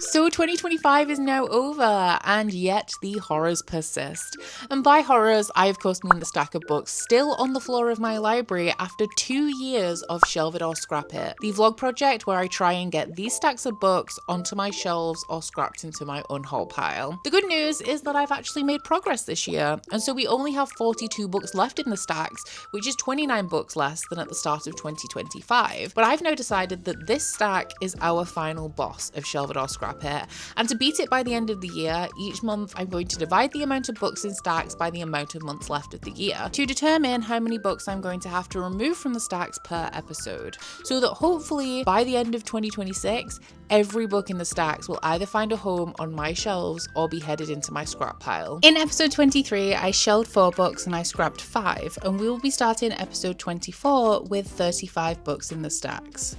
So 2025 is now over, and yet the horrors persist. And by horrors, I of course mean the stack of books still on the floor of my library after 2 years of Shelve It or Scrap It, the vlog project where I try and get these stacks of books onto my shelves or scrapped into my unhaul pile. The good news is that I've actually made progress this year, and so we only have 42 books left in the stacks, which is 29 books less than at the start of 2025. But I've now decided that this stack is our final boss of Shelve It or Scrap It, and to beat it by the end of the year, each month I'm going to divide the amount of books in stacks by the amount of months left of the year to determine how many books I'm going to have to remove from the stacks per episode, so that hopefully by the end of 2026, every book in the stacks will either find a home on my shelves or be headed into my scrap pile. In episode 23, I shelved 4 books and I scrapped 5, and we will be starting episode 24 with 35 books in the stacks.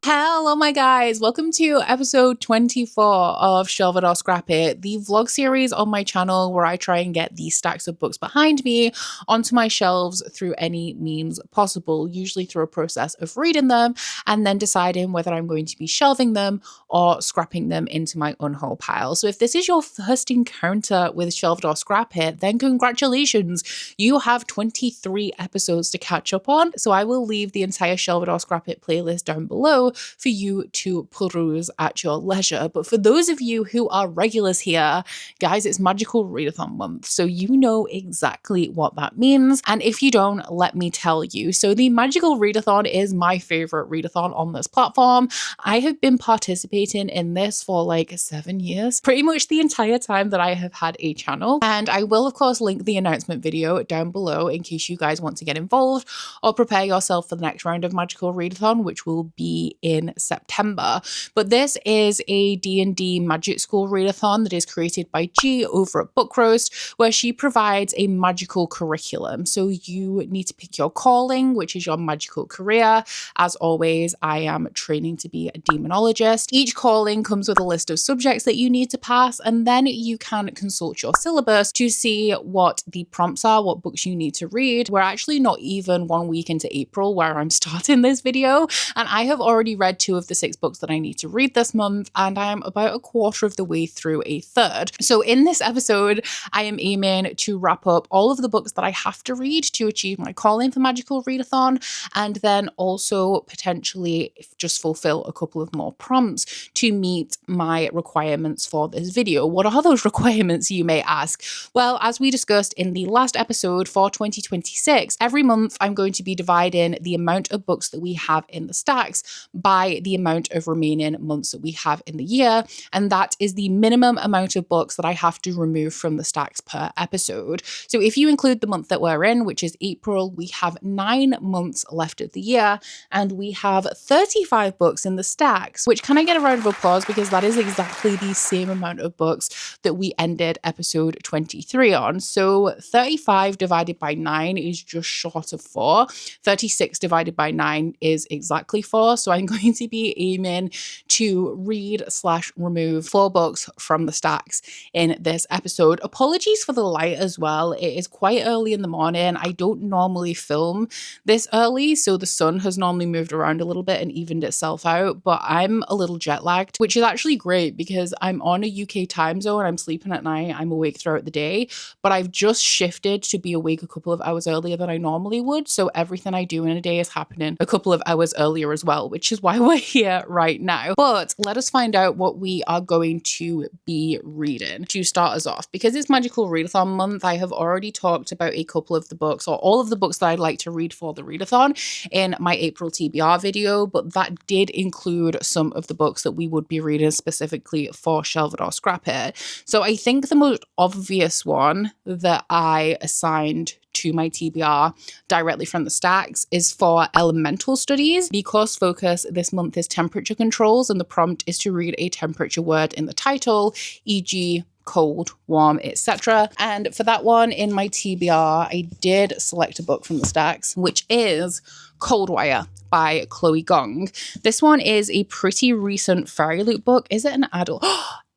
Hello my guys, welcome to episode 24 of Shelve It or Scrap It, the vlog series on my channel where I try and get these stacks of books behind me onto my shelves through any means possible, usually through a process of reading them and then deciding whether I'm going to be shelving them or scrapping them into my unhaul pile. So if this is your first encounter with Shelve It or Scrap It, then congratulations, you have 23 episodes to catch up on. So I will leave the entire Shelve It or Scrap It playlist down below for you to peruse at your leisure. But for those of you who are regulars here, guys, it's Magical Readathon month, so you know exactly what that means. And if you don't, let me tell you. So the Magical Readathon is my favorite readathon on this platform. I have been participating in this for like 7 years, pretty much the entire time that I have had a channel. And I will of course link the announcement video down below in case you guys want to get involved or prepare yourself for the next round of Magical Readathon, which will be in September. But this is a D&D Magic School readathon that is created by G over at Book Roast, where she provides a magical curriculum. So you need to pick your calling, which is your magical career. As always, I am training to be a demonologist. Each calling comes with a list of subjects that you need to pass, and then you can consult your syllabus to see what the prompts are, what books you need to read. We're actually not even 1 week into April where I'm starting this video, and I have already read 2 of the 6 books that I need to read this month, and I am about a quarter of the way through a third. So in this episode, I am aiming to wrap up all of the books that I have to read to achieve my calling for Magical Readathon, and then also potentially just fulfill a couple of more prompts to meet my requirements for this video. What are those requirements, you may ask? Well, as we discussed in the last episode for 2026, every month I'm going to be dividing the amount of books that we have in the stacks by the amount of remaining months that we have in the year, and that is the minimum amount of books that I have to remove from the stacks per episode. So if you include the month that we're in, which is April, we have 9 months left of the year, and we have 35 books in the stacks, which can I get a round of applause, because that is exactly the same amount of books that we ended episode 23 on. So 35 divided by 9 is just short of 4. 36 divided by 9 is exactly 4. So I'm going to be aiming to read/remove 4 books from the stacks in this episode. Apologies for the light as well. It is quite early in the morning. I don't normally film this early, so the sun has normally moved around a little bit and evened itself out, but I'm a little jet lagged, which is actually great because I'm on a UK time zone. I'm sleeping at night. I'm awake throughout the day, but I've just shifted to be awake a couple of hours earlier than I normally would. So everything I do in a day is happening a couple of hours earlier as well, which is why we're here right now. But let us find out what we are going to be reading to start us off. Because it's Magical Readathon month, I have already talked about a couple of the books, or all of the books that I'd like to read for the readathon in my April TBR video, but that did include some of the books that we would be reading specifically for Shelve It or Scrap It. So I think the most obvious one that I assigned to my TBR directly from the stacks is for elemental studies. The course focus this month is temperature controls, and the prompt is to read a temperature word in the title, e.g. cold, warm, etc. And for that one in my TBR, I did select a book from the stacks, which is Coldwire by Chloe Gong. This one is a pretty recent fairy loot book. Is it an adult?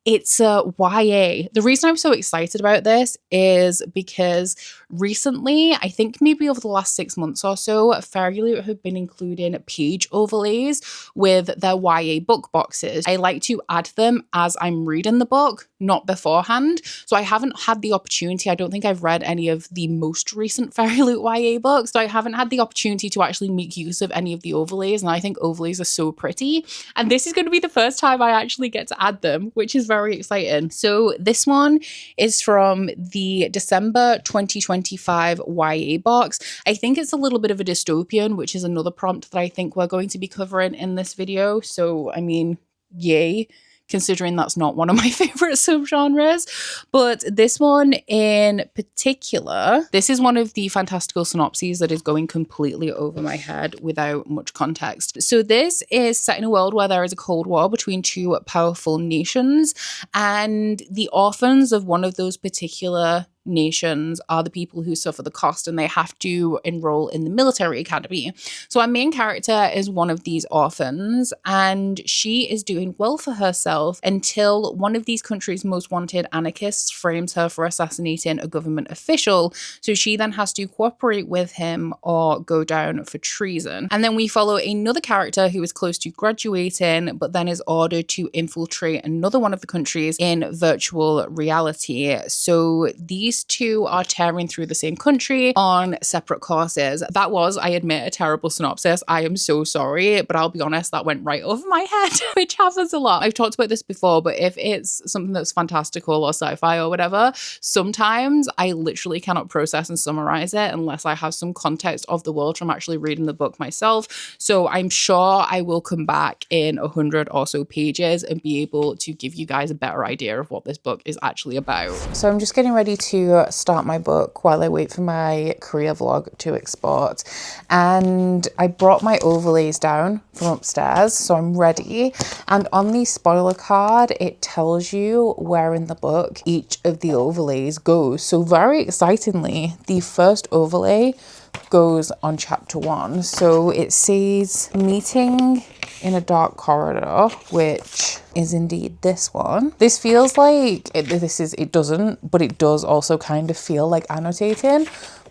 It's a YA. The reason I'm so excited about this is because recently, I think maybe over the last 6 months or so, Fairyloot have been including page overlays with their YA book boxes. I like to add them as I'm reading the book, not beforehand. So I haven't had the opportunity. I don't think I've read any of the most recent Fairyloot YA books. So I haven't had the opportunity to actually make use of any of the overlays. And I think overlays are so pretty. And this is going to be the first time I actually get to add them, which is very exciting. So this one is from the December 2025 YA box. I think it's a little bit of a dystopian, which is another prompt that I think we're going to be covering in this video. So, I mean, yay, considering that's not one of my favorite subgenres. But this one in particular, this is one of the fantastical synopses that is going completely over my head without much context. So this is set in a world where there is a cold war between two powerful nations, and the orphans of one of those particular nations are the people who suffer the cost, and they have to enroll in the military academy. So our main character is one of these orphans, and she is doing well for herself until one of these countries' most wanted anarchists frames her for assassinating a government official. So she then has to cooperate with him or go down for treason. And then we follow another character who is close to graduating, but then is ordered to infiltrate another one of the countries in virtual reality. So these two are tearing through the same country on separate courses. That was, I admit, a terrible synopsis. I am so sorry, but I'll be honest, that went right over my head, which happens a lot. I've talked about this before, but if it's something that's fantastical or sci-fi or whatever, sometimes I literally cannot process and summarize it unless I have some context of the world from actually reading the book myself. So I'm sure I will come back in 100 or so pages and be able to give you guys a better idea of what this book is actually about. So I'm just getting ready to start my book while I wait for my Korea vlog to export, and I brought my overlays down from upstairs, so I'm ready. And on the spoiler card it tells you where in the book each of the overlays goes. So very excitingly, the first overlay goes on chapter 1. So it says meeting in a dark corridor, which is indeed this one. This feels like it doesn't, but it does also kind of feel like annotating,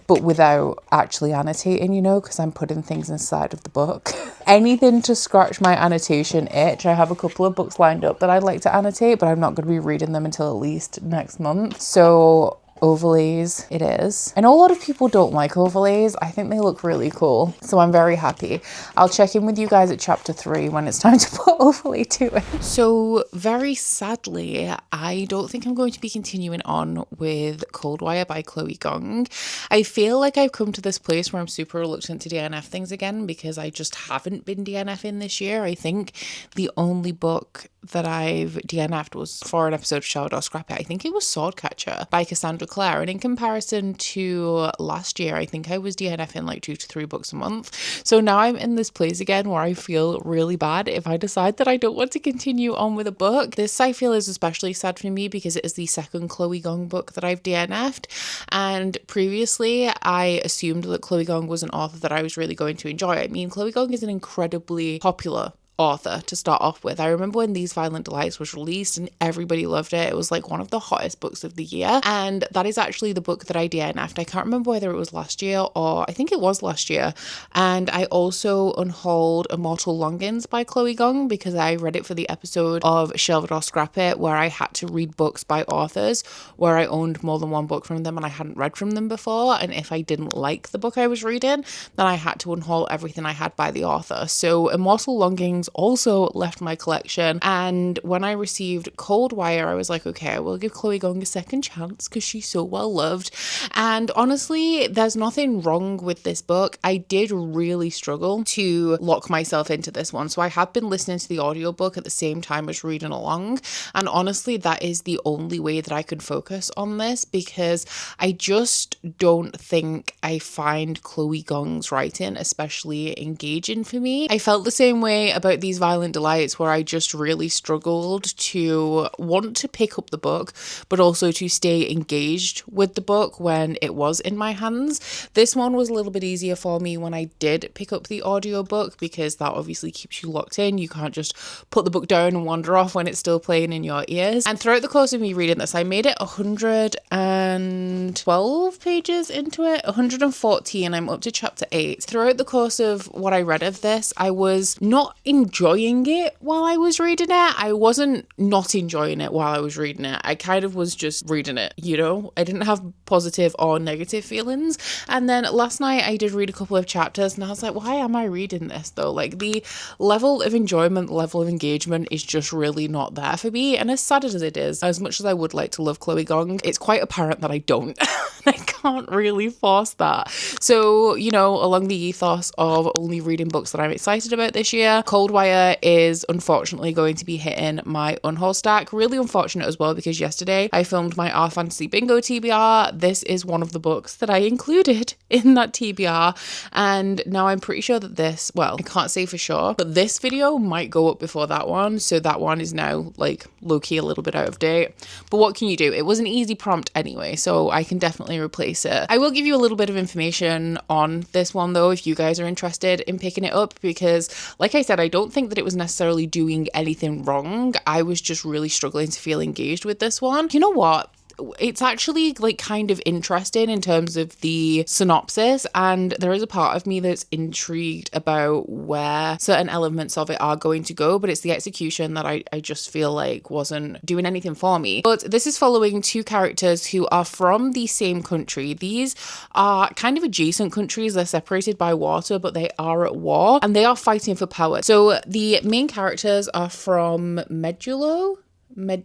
but without actually annotating, you know, because I'm putting things inside of the book. Anything to scratch my annotation itch. I have a couple of books lined up that I'd like to annotate, but I'm not going to be reading them until at least next month. So overlays it is. I know a lot of people don't like overlays. I think they look really cool, so I'm very happy. I'll check in with you guys at chapter 3 when it's time to put overlay 2 in. So very sadly, I don't think I'm going to be continuing on with Cold Wire by Chloe Gong. I feel like I've come to this place where I'm super reluctant to DNF things again because I just haven't been DNFing this year. I think the only book that I've DNF'd was for an episode of Shelve It or Scrap It. I think it was Swordcatcher by Cassandra Clare, and in comparison to last year, I think I was DNFing like 2 to 3 books a month. So now I'm in this place again where I feel really bad if I decide that I don't want to continue on with a book. This I feel is especially sad for me because it is the second Chloe Gong book that I've DNF'd, and previously I assumed that Chloe Gong was an author that I was really going to enjoy. I mean, Chloe Gong is an incredibly popular author to start off with. I remember when These Violent Delights was released and everybody loved it. It was like one of the hottest books of the year, and that is actually the book that I DNF'd. I can't remember whether it was last year or I think it was last year. And I also unhauled Immortal Longings by Chloe Gong because I read it for the episode of Shelve It or Scrap It where I had to read books by authors where I owned more than one book from them and I hadn't read from them before, and if I didn't like the book I was reading, then I had to unhaul everything I had by the author. So Immortal Longings also left my collection, and when I received Cold Wire I was like, okay, I will give Chloe Gong a second chance because she's so well loved. And honestly, there's nothing wrong with this book. I did really struggle to lock myself into this one, so I have been listening to the audiobook at the same time as reading along, and honestly that is the only way that I could focus on this because I just don't think I find Chloe Gong's writing especially engaging for me. I felt the same way about about these violent delights where I just really struggled to want to pick up the book, but also to stay engaged with the book when it was in my hands. This one was a little bit easier for me when I did pick up the audiobook, because that obviously keeps you locked in. You can't just put the book down and wander off when it's still playing in your ears. And throughout the course of me reading this, I made it 112 pages into it, 114. I'm up to chapter 8. Throughout the course of what I read of this, I was not enjoying it while I was reading it. I wasn't not enjoying it while I was reading it. I kind of was just reading it, you know? I didn't have positive or negative feelings. And then last night I did read a couple of chapters and I was like, why am I reading this though? Like, the level of enjoyment, level of engagement is just really not there for me. And as sad as it is, as much as I would like to love Chloe Gong, it's quite apparent that I don't. I can't really force that. So, you know, along the ethos of only reading books that I'm excited about this year, Coldwire is unfortunately going to be hitting my unhaul stack. Really unfortunate as well, because yesterday I filmed my Our Fantasy Bingo TBR. This is one of the books that I included in that TBR, and now I'm pretty sure that this, well, I can't say for sure, but this video might go up before that one, so that one is now like low-key a little bit out of date. But what can you do? It was an easy prompt anyway, so I can definitely replace it. I will give you a little bit of information on this one though, if you guys are interested in picking it up, because like I said, I don't think that it was necessarily doing anything wrong. I was just really struggling to feel engaged with this one. You know what? It's actually like kind of interesting in terms of the synopsis, and there is a part of me that's intrigued about where certain elements of it are going to go, but it's the execution that I just feel like wasn't doing anything for me. But this is following two characters who are from the same country. These are kind of adjacent countries. They're separated by water, but they are at war and they are fighting for power. So the main characters are from Medulo, I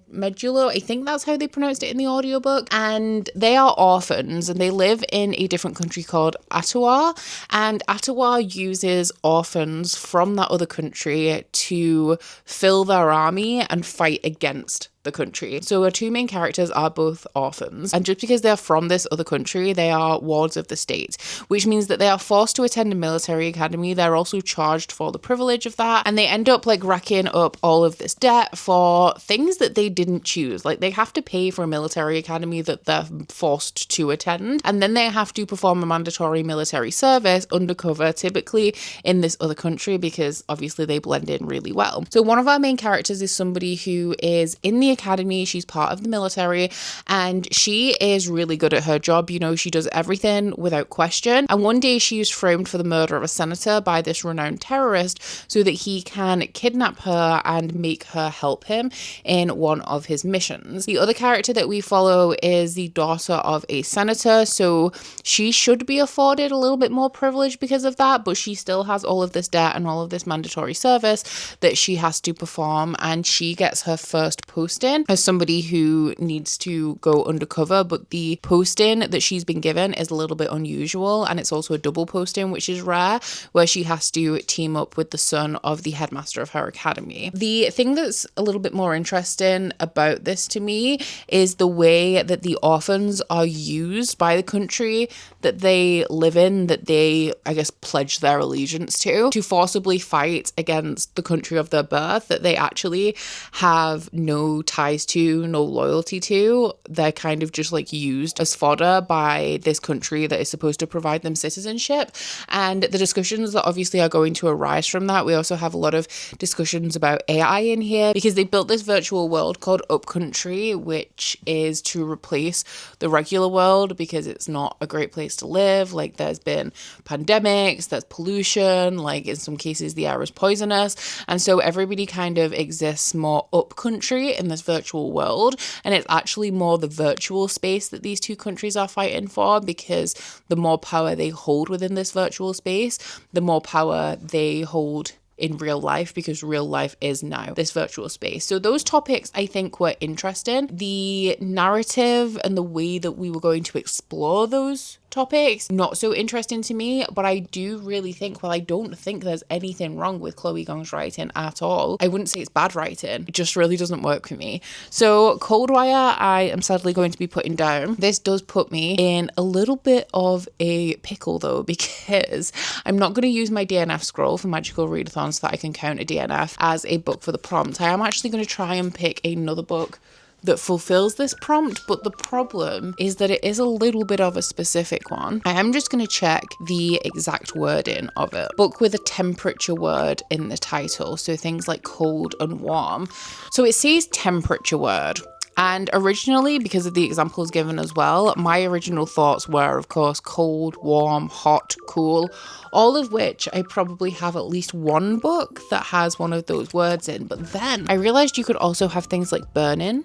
think that's how they pronounced it in the audiobook, and they are orphans and they live in a different country called Ottawa, and Ottawa uses orphans from that other country to fill their army and fight against the country. So our two main characters are both orphans, and just because they're from this other country, they are wards of the state, which means that they are forced to attend a military academy. They're also charged for the privilege of that, and they end up like racking up all of this debt for things that they didn't choose. Like, they have to pay for a military academy that they're forced to attend, and then they have to perform a mandatory military service undercover, typically in this other country, because obviously they blend in really well. So one of our main characters is somebody who is in the academy. She's part of the military and she is really good at her job. You know, she does everything without question. And one day she is framed for the murder of a senator by this renowned terrorist so that he can kidnap her and make her help him in one of his missions. The other character that we follow is the daughter of a senator, so she should be afforded a little bit more privilege because of that, but she still has all of this debt and all of this mandatory service that she has to perform, and she gets her first posting as somebody who needs to go undercover, but the posting that she's been given is a little bit unusual, and it's also a double posting, which is rare, where she has to team up with the son of the headmaster of her academy. The thing that's a little bit more interesting about this to me is the way that the orphans are used by the country that they live in, that they, I guess, pledge their allegiance to forcibly fight against the country of their birth, that they actually have no ties to, no loyalty to. They're kind of just like used as fodder by this country that is supposed to provide them citizenship. And the discussions that obviously are going to arise from that, we also have a lot of discussions about AI in here, because they built this virtual world called Upcountry, which is to replace the regular world because it's not a great place to live. Like, there's been pandemics, there's pollution, like in some cases the air is poisonous, and so everybody kind of exists more upcountry in this virtual world, and it's actually more the virtual space that these two countries are fighting for, because the more power they hold within this virtual space, the more power they hold in real life, because real life is now this virtual space. So those topics I think were interesting. The narrative and the way that we were going to explore those topics, not so interesting to me, but I do really think, well, I don't think there's anything wrong with Chloe Gong's writing at all. I wouldn't say it's bad writing. It just really doesn't work for me. So Coldwire, I am sadly going to be putting down. This does put me in a little bit of a pickle though, because I'm not going to use my DNF scroll for Magical Readathon so that I can count a DNF as a book for the prompt. I am actually going to try and pick another book that fulfills this prompt, but the problem is that it is a little bit of a specific one. I am just going to check the exact wording of it. Book with a temperature word in the title, so things like cold and warm. So it says temperature word. And originally, because of the examples given as well, my original thoughts were, of course, cold, warm, hot, cool, all of which I probably have at least one book that has one of those words in. But then I realized you could also have things like burning,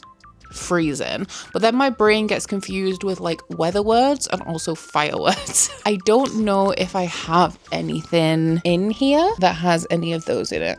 freezing, but then my brain gets confused with like weather words and also fire words. I don't know if I have anything in here that has any of those in it,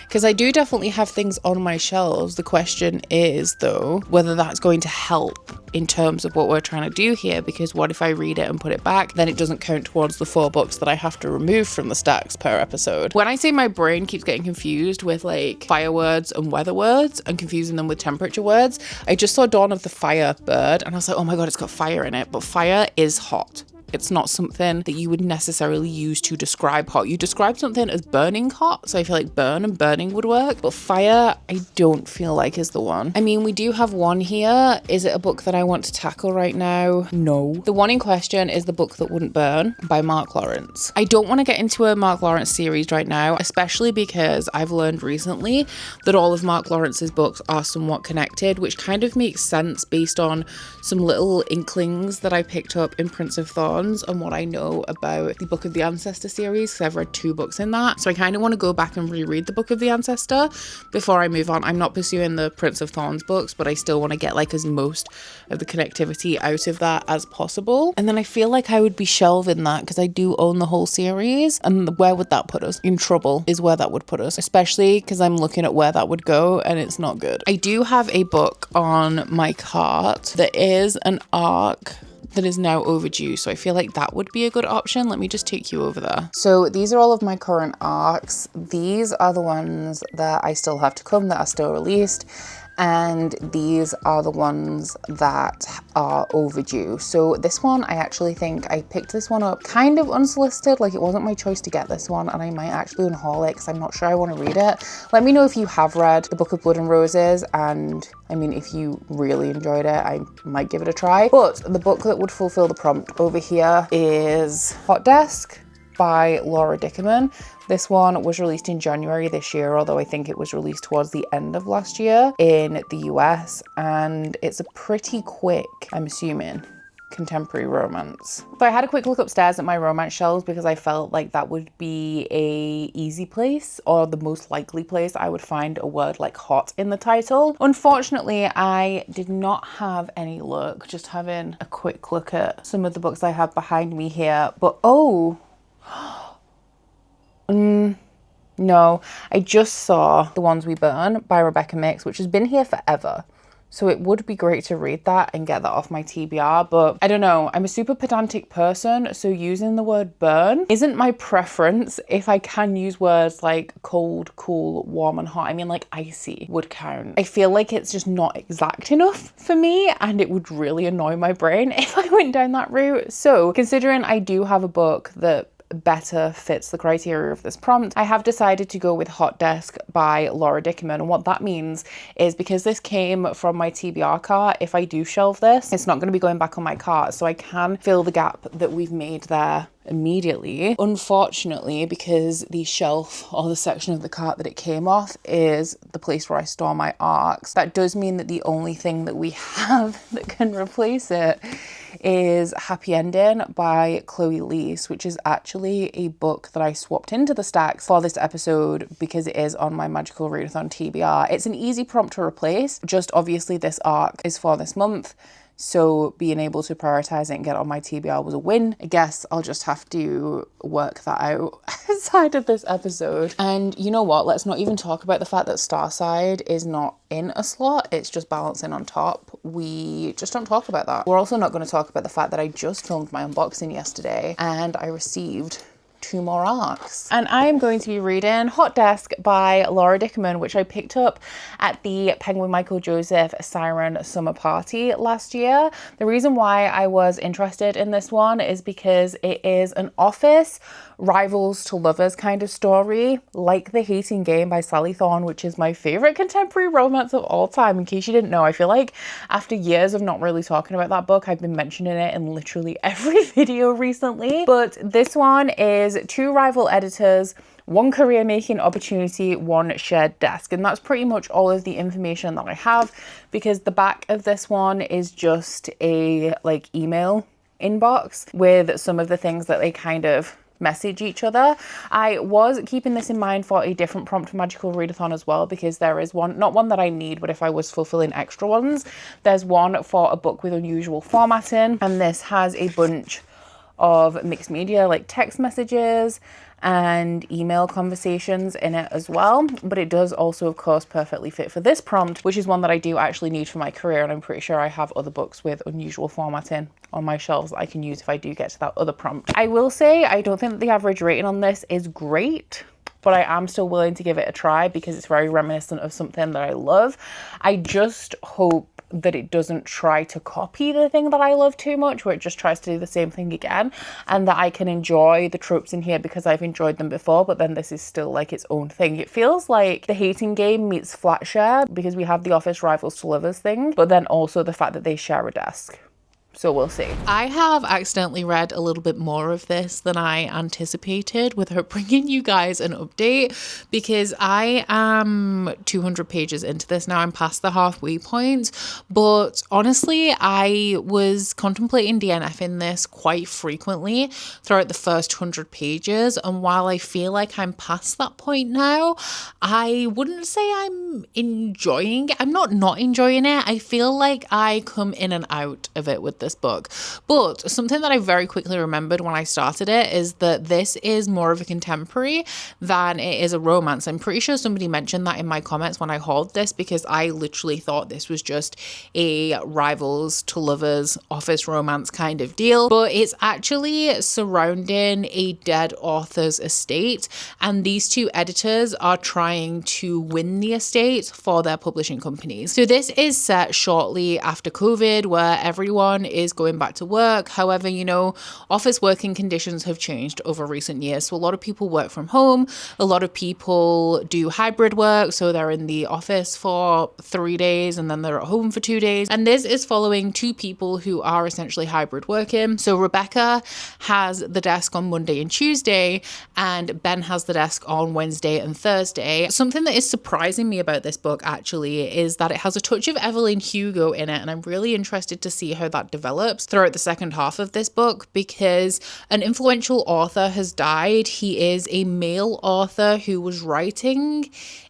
because I do definitely have things on my shelves. The question is though whether that's going to help in terms of what we're trying to do here, because what if I read it and put it back, then it doesn't count towards the 4 books that I have to remove from the stacks per episode. When I say my brain keeps getting confused with like fire words and weather words and confusing them with temperature words, I just saw Dawn of the Fire bird and I was like, oh my god, it's got fire in it, but fire is hot. It's not something that you would necessarily use to describe hot. You describe something as burning hot, so I feel like burn and burning would work, but fire, I don't feel like is the one. I mean, we do have one here. Is it a book that I want to tackle right now? No. The one in question is The Book That Wouldn't Burn by Mark Lawrence. I don't want to get into a Mark Lawrence series right now, especially because I've learned recently that all of Mark Lawrence's books are somewhat connected, which kind of makes sense based on some little inklings that I picked up in Prince of Thorns and what I know about the Book of the Ancestor series, because I've read 2 books in that. So I kind of want to go back and reread the Book of the Ancestor before I move on. I'm not pursuing the Prince of Thorns books, but I still want to get like as most of the connectivity out of that as possible. And then I feel like I would be shelving that because I do own the whole series. And where would that put us? In trouble is where that would put us, especially because I'm looking at where that would go and it's not good. I do have a book on my cart that is an arc that is now overdue, so I feel like that would be a good option. Let me just take you over there. So these are all of my current arcs. These are the ones that I still have to come, that are still released, and these are the ones that are overdue. So this one, I actually think I picked this one up kind of unsolicited, like it wasn't my choice to get this one, and I might actually unhaul it because I'm not sure I want to read it. Let me know if you have read The Book of Blood and Roses, and I mean, if you really enjoyed it, I might give it a try. But the book that would fulfill the prompt over here is Hot Desk by Laura Dickerman. This one was released in January this year, although I think it was released towards the end of last year in the US, and it's a pretty quick, I'm assuming, contemporary romance. So I had a quick look upstairs at my romance shelves because I felt like that would be a easy place, or the most likely place I would find a word like hot in the title. Unfortunately, I did not have any luck just having a quick look at some of the books I have behind me here, but no, I just saw The Ones We Burn by Rebecca Mix, which has been here forever. So it would be great to read that and get that off my TBR, but I don't know, I'm a super pedantic person, so using the word burn isn't my preference. If I can use words like cold, cool, warm and hot, I mean like icy would count. I feel like it's just not exact enough for me, and it would really annoy my brain if I went down that route. So considering I do have a book that better fits the criteria of this prompt, I have decided to go with Hot Desk by Laura Dickerman. And what that means is, because this came from my TBR cart, if I do shelve this, it's not going to be going back on my cart, so I can fill the gap that we've made there immediately. Unfortunately, because the shelf or the section of the cart that it came off is the place where I store my arcs, that does mean that the only thing that we have that can replace it is Happy Ending by Chloe Leese, which is actually a book that I swapped into the stacks for this episode because it is on my Magical Readathon TBR. It's an easy prompt to replace, just obviously this arc is for this month, So being able to prioritize it and get on my TBR was a win. I guess I'll just have to work that out outside of this episode. And you know what? Let's not even talk about the fact that Starside is not in a slot. It's just balancing on top. We just don't talk about that. We're also not going to talk about the fact that I just filmed my unboxing yesterday and I received 2 more arcs. And I am going to be reading Hot Desk by Laura Dickerman, which I picked up at the Penguin Michael Joseph Siren Summer Party last year. The reason why I was interested in this one is because it is an office rivals to lovers kind of story, like The Hating Game by Sally Thorne, which is my favorite contemporary romance of all time. In case you didn't know, I feel like after years of not really talking about that book, I've been mentioning it in literally every video recently. But this one is 2 rival editors, 1 career making opportunity, 1 shared desk. And that's pretty much all of the information that I have, because the back of this one is just a email inbox with some of the things that they kind of message each other. I was keeping this in mind for a different prompt for Magical Readathon as well, because there is one, not one that I need, but if I was fulfilling extra ones, there's one for a book with unusual formatting, and this has a bunch of mixed media like text messages and email conversations in it as well. But it does also, of course, perfectly fit for this prompt, which is one that I do actually need for my career, and I'm pretty sure I have other books with unusual formatting on my shelves that I can use if I do get to that other prompt. I will say I don't think that the average rating on this is great, but I am still willing to give it a try because it's very reminiscent of something that I love. I just hope that it doesn't try to copy the thing that I love too much, where it just tries to do the same thing again, and that I can enjoy the tropes in here because I've enjoyed them before, but then this is still like its own thing. It feels like The Hating Game meets Flatshare, because we have the office rivals to lovers thing, but then also the fact that they share a desk. So we'll see. I have accidentally read a little bit more of this than I anticipated without bringing you guys an update, because I am 200 pages into this now. I'm past the halfway point, but honestly, I was contemplating DNFing this quite frequently throughout the first 100 pages. And while I feel like I'm past that point now, I wouldn't say I'm enjoying it. I'm not enjoying it. I feel like I come in and out of it with this book. But something that I very quickly remembered when I started it is that this is more of a contemporary than it is a romance. I'm pretty sure somebody mentioned that in my comments when I hauled this, because I literally thought this was just a rivals to lovers office romance kind of deal, but it's actually surrounding a dead author's estate, and these 2 editors are trying to win the estate for their publishing companies. So this is set shortly after COVID, where everyone is going back to work. However, you know, office working conditions have changed over recent years. So a lot of people work from home. A lot of people do hybrid work. So they're in the office for 3 days and then they're at home for 2 days. And this is following 2 people who are essentially hybrid working. So Rebecca has the desk on Monday and Tuesday, and Ben has the desk on Wednesday and Thursday. Something that is surprising me about this book actually is that it has a touch of Evelyn Hugo in it, and I'm really interested to see how that develops throughout the second half of this book, because an influential author has died. He is a male author who was writing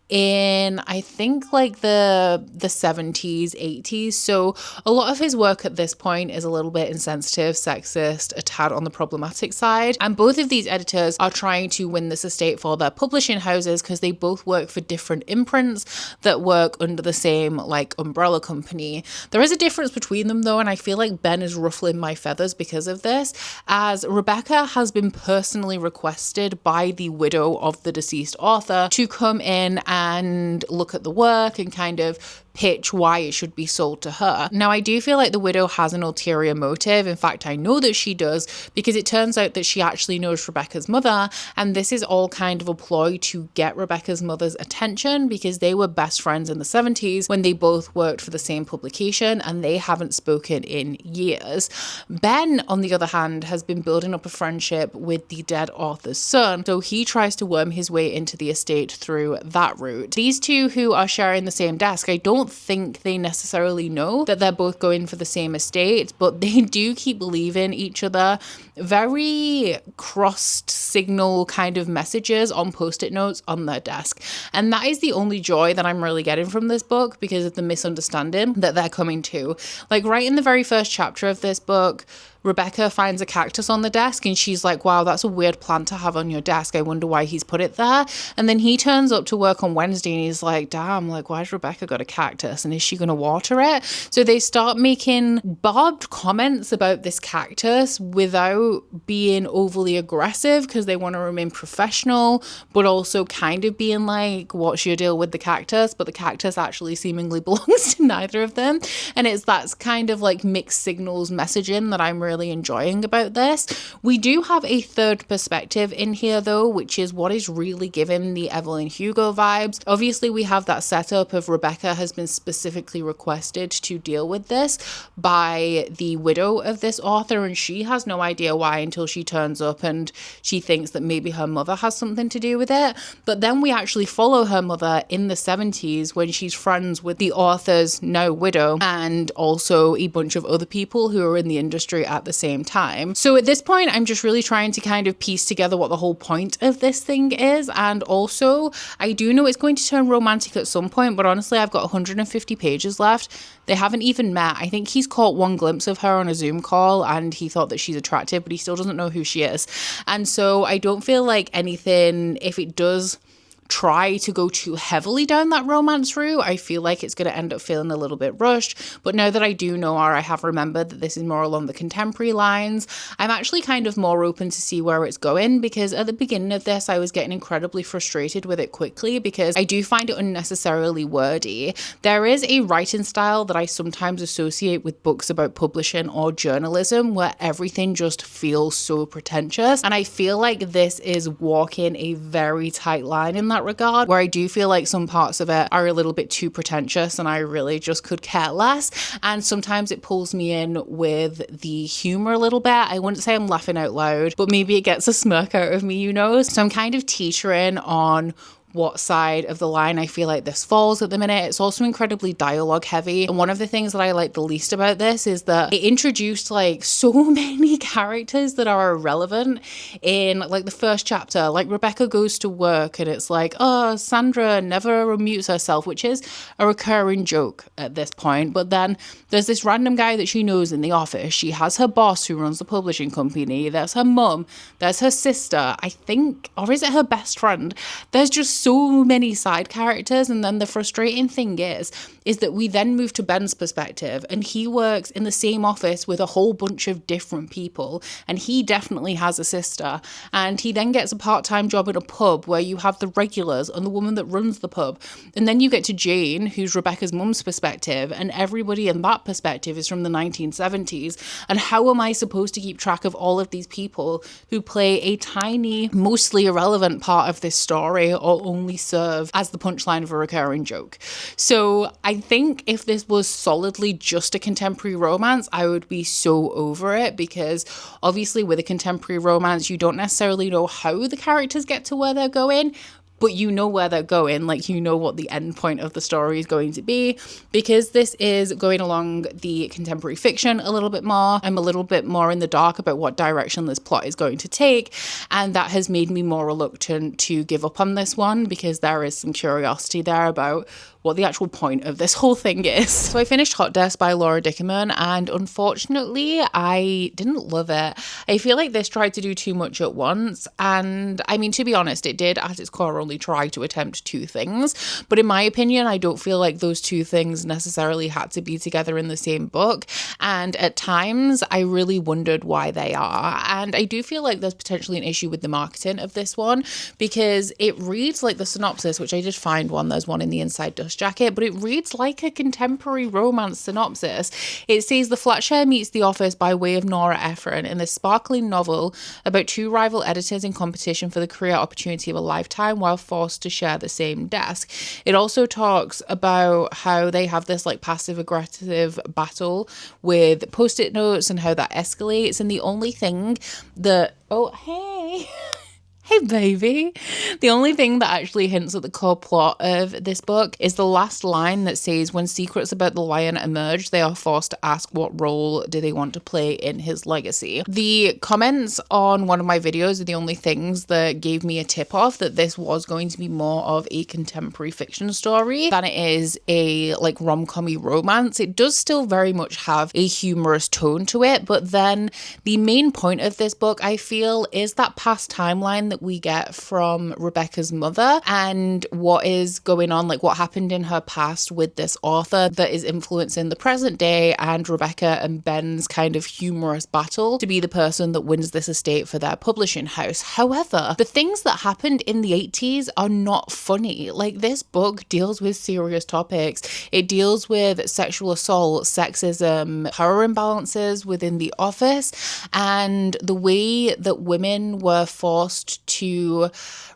in, I think, like the 70s, 80s. So a lot of his work at this point is a little bit insensitive, sexist, a tad on the problematic side. And both of these editors are trying to win this estate for their publishing houses, because they both work for different imprints that work under the same like umbrella company. There is a difference between them though, and I feel like Ben is ruffling my feathers because of this, as Rebecca has been personally requested by the widow of the deceased author to come in and look at the work and kind of pitch why it should be sold to her. Now, I do feel like the widow has an ulterior motive. In fact, I know that she does, because it turns out that she actually knows Rebecca's mother, and this is all kind of a ploy to get Rebecca's mother's attention, because they were best friends in the 70s when they both worked for the same publication, and they haven't spoken in years. Ben, on the other hand, has been building up a friendship with the dead author's son, so he tries to worm his way into the estate through that route. These 2 who are sharing the same desk, I don't don't think they necessarily know that they're both going for the same estate, but they do keep leaving each other very crossed signal kind of messages on post-it notes on their desk. And that is the only joy that I'm really getting from this book because of the misunderstanding that they're coming to. Like right in the very first chapter of this book, Rebecca finds a cactus on the desk and she's like, wow, that's a weird plant to have on your desk. I wonder why he's put it there. And then he turns up to work on Wednesday and he's like, damn, like, why's Rebecca got a cactus? And is she going to water it? So they start making barbed comments about this cactus without being overly aggressive because they want to remain professional, but also kind of being like, what's your deal with the cactus? But the cactus actually seemingly belongs to neither of them. And that's kind of like mixed signals messaging that I'm really enjoying about this. We do have a third perspective in here though, which is what is really giving the Evelyn Hugo vibes. Obviously we have that setup of Rebecca has been specifically requested to deal with this by the widow of this author, and she has no idea why until she turns up and she thinks that maybe her mother has something to do with it. But then we actually follow her mother in the 70s when she's friends with the author's now widow and also a bunch of other people who are in the industry at the same time. So at this point, I'm just really trying to kind of piece together what the whole point of this thing is. And also, I do know it's going to turn romantic at some point, but honestly, I've got 150 pages left. They haven't even met. I think he's caught one glimpse of her on a Zoom call and he thought that she's attractive, but he still doesn't know who she is. And so I don't feel like anything, if it does try to go too heavily down that romance route, I feel like it's going to end up feeling a little bit rushed. But now that I do know her, I have remembered that this is more along the contemporary lines. I'm actually kind of more open to see where it's going, because at the beginning of this, I was getting incredibly frustrated with it quickly because I do find it unnecessarily wordy. There is a writing style that I sometimes associate with books about publishing or journalism where everything just feels so pretentious. And I feel like this is walking a very tight line in that regard, where I do feel like some parts of it are a little bit too pretentious and I really just could care less. And sometimes it pulls me in with the humor a little bit. I wouldn't say I'm laughing out loud, but maybe it gets a smirk out of me, you know? So I'm kind of teetering on what side of the line I feel like this falls at the minute. It's also incredibly dialogue heavy. And one of the things that I like the least about this is that it introduced like so many characters that are irrelevant in like the first chapter. Like Rebecca goes to work and it's like, oh, Sandra never unmutes herself, which is a recurring joke at this point. But then there's this random guy that she knows in the office. She has her boss who runs the publishing company. There's her mum. There's her sister, I think, or is it her best friend? There's just so many side characters. And then the frustrating thing is that we then move to Ben's perspective and he works in the same office with a whole bunch of different people, and he definitely has a sister, and he then gets a part-time job at a pub where you have the regulars and the woman that runs the pub, and then you get to Jane, who's Rebecca's mum's perspective, and everybody in that perspective is from the 1970s. And how am I supposed to keep track of all of these people who play a tiny, mostly irrelevant part of this story or only serve as the punchline of a recurring joke? So I think if this was solidly just a contemporary romance, I would be so over it, because obviously with a contemporary romance, you don't necessarily know how the characters get to where they're going, but you know where they're going, like you know what the end point of the story is going to be. Because this is going along the contemporary fiction a little bit more, I'm a little bit more in the dark about what direction this plot is going to take, and that has made me more reluctant to give up on this one, because there is some curiosity there about what the actual point of this whole thing is. So I finished Hot Desk by Laura Dickerman, and unfortunately I didn't love it. I feel like this tried to do too much at once, and I mean, to be honest, it did at its core only try to attempt two things, but in my opinion I don't feel like those two things necessarily had to be together in the same book, and at times I really wondered why they are. And I do feel like there's potentially an issue with the marketing of this one, because it reads like the synopsis, which I did find one, there's one in the inside dust jacket, but it reads like a contemporary romance synopsis. It says the Flatshare meets the office by way of Nora Ephron in this sparkling novel about two rival editors in competition for the career opportunity of a lifetime while forced to share the same desk. It also talks about how they have this like passive aggressive battle with post-it notes and how that escalates, and the only thing that, oh hey Hey baby. The only thing that actually hints at the core plot of this book is the last line that says, when secrets about the lion emerge, they are forced to ask what role do they want to play in his legacy. The comments on one of my videos are the only things that gave me a tip off that this was going to be more of a contemporary fiction story than it is a like rom-com-y romance. It does still very much have a humorous tone to it, but then the main point of this book, I feel, is that past timeline that we get from Rebecca's mother and what is going on, like what happened in her past with this author that is influencing the present day, and Rebecca and Ben's kind of humorous battle to be the person that wins this estate for their publishing house. However, the things that happened in the 80s are not funny. Like, this book deals with serious topics. It deals with sexual assault, sexism, power imbalances within the office, and the way that women were forced to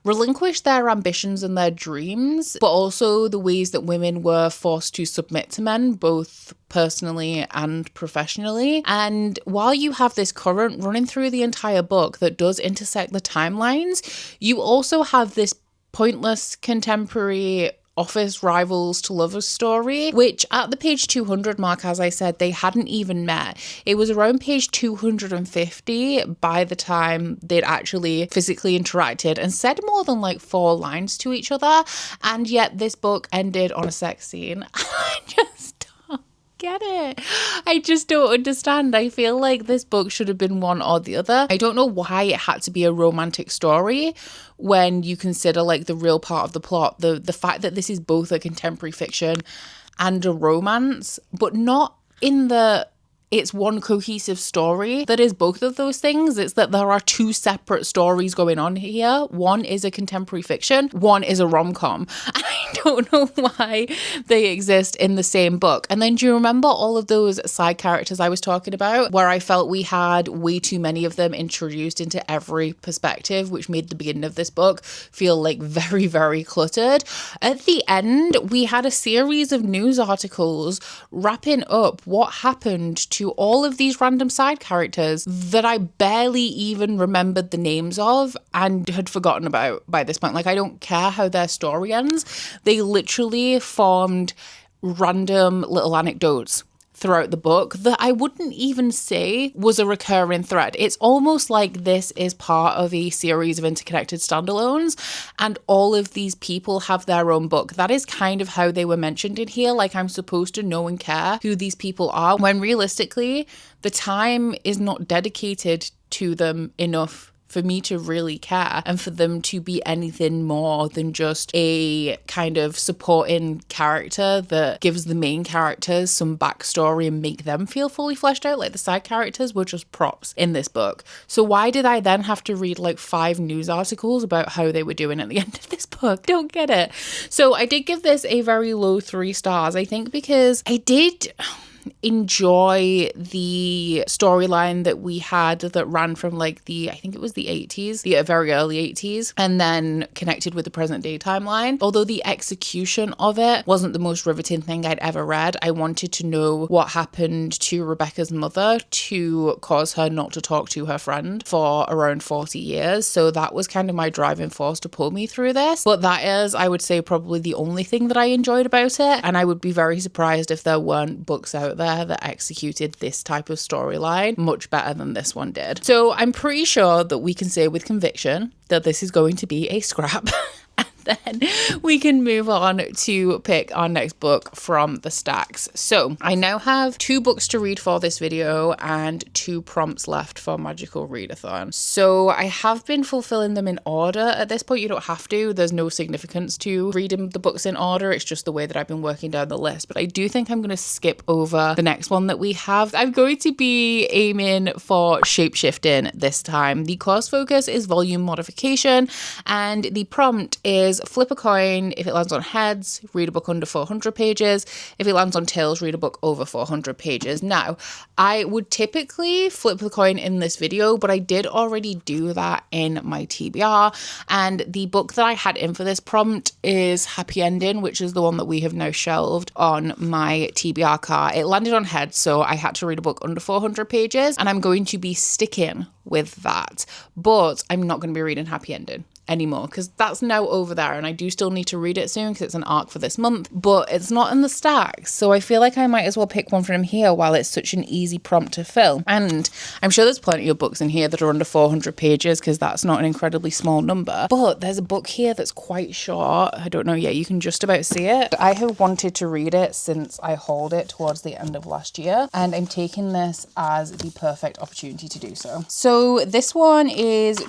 relinquish their ambitions and their dreams, but also the ways that women were forced to submit to men, both personally and professionally. And while you have this current running through the entire book that does intersect the timelines, you also have this pointless contemporary office rivals to lovers story, which at the page 200 mark, as I said, they hadn't even met. It was around page 250 by the time they'd actually physically interacted and said more than like 4 lines to each other. And yet this book ended on a sex scene. I just don't get it. I just don't understand. I feel like this book should have been one or the other. I don't know why it had to be a romantic story when you consider like the real part of the plot, the fact that this is both a contemporary fiction and a romance, but not in the it's one cohesive story that is both of those things. It's that there are 2 separate stories going on here. One is a contemporary fiction, one is a rom-com. I don't know why they exist in the same book. And then do you remember all of those side characters I was talking about, where I felt we had way too many of them introduced into every perspective, which made the beginning of this book feel like very, very cluttered? At the end, we had a series of news articles wrapping up what happened to all of these random side characters that I barely even remembered the names of and had forgotten about by this point. Like, I don't care how their story ends. They literally formed random little anecdotes throughout the book that I wouldn't even say was a recurring thread. It's almost like this is part of a series of interconnected standalones, and all of these people have their own book. That is kind of how they were mentioned in here. Like, I'm supposed to know and care who these people are, when realistically, the time is not dedicated to them enough for me to really care and for them to be anything more than just a kind of supporting character that gives the main characters some backstory and make them feel fully fleshed out. Like, the side characters were just props in this book. So why did I then have to read like 5 news articles about how they were doing at the end of this book? Don't get it. So I did give this a very low 3 stars, I think, because I did enjoy the storyline that we had that ran from like I think it was the 80s, the very early 80s, and then connected with the present day timeline. Although the execution of it wasn't the most riveting thing I'd ever read, I wanted to know what happened to Rebecca's mother to cause her not to talk to her friend for around 40 years. So that was kind of my driving force to pull me through this. But that is, I would say, probably the only thing that I enjoyed about it. And I would be very surprised if there weren't books out there that executed this type of storyline much better than this one did. So I'm pretty sure that we can say with conviction that this is going to be a scrap. Then we can move on to pick our next book from the stacks. So I now have 2 books to read for this video and 2 prompts left for Magical Readathon. So I have been fulfilling them in order. At this point, you don't have to. There's no significance to reading the books in order. It's just the way that I've been working down the list. But I do think I'm going to skip over the next one that we have. I'm going to be aiming for shapeshifting this time. The course focus is volume modification, and the prompt is is flip a coin. If it lands on heads, read a book under 400 pages. If it lands on tails, read a book over 400 pages. Now, I would typically flip the coin in this video, but I did already do that in my TBR. And the book that I had in for this prompt is Happy Ending, which is the one that we have now shelved on my TBR cart. It landed on heads, so I had to read a book under 400 pages, and I'm going to be sticking with that. But I'm not going to be reading Happy Ending anymore because that's now over there, and I do still need to read it soon because it's an arc for this month, but it's not in the stacks, so I feel like I might as well pick one from here while it's such an easy prompt to fill. And I'm sure there's plenty of books in here that are under 400 pages because that's not an incredibly small number, but there's a book here that's quite short. I don't know yet, you can just about see it. I have wanted to read it since I hauled it towards the end of last year, and I'm taking this as the perfect opportunity to do so. So this one is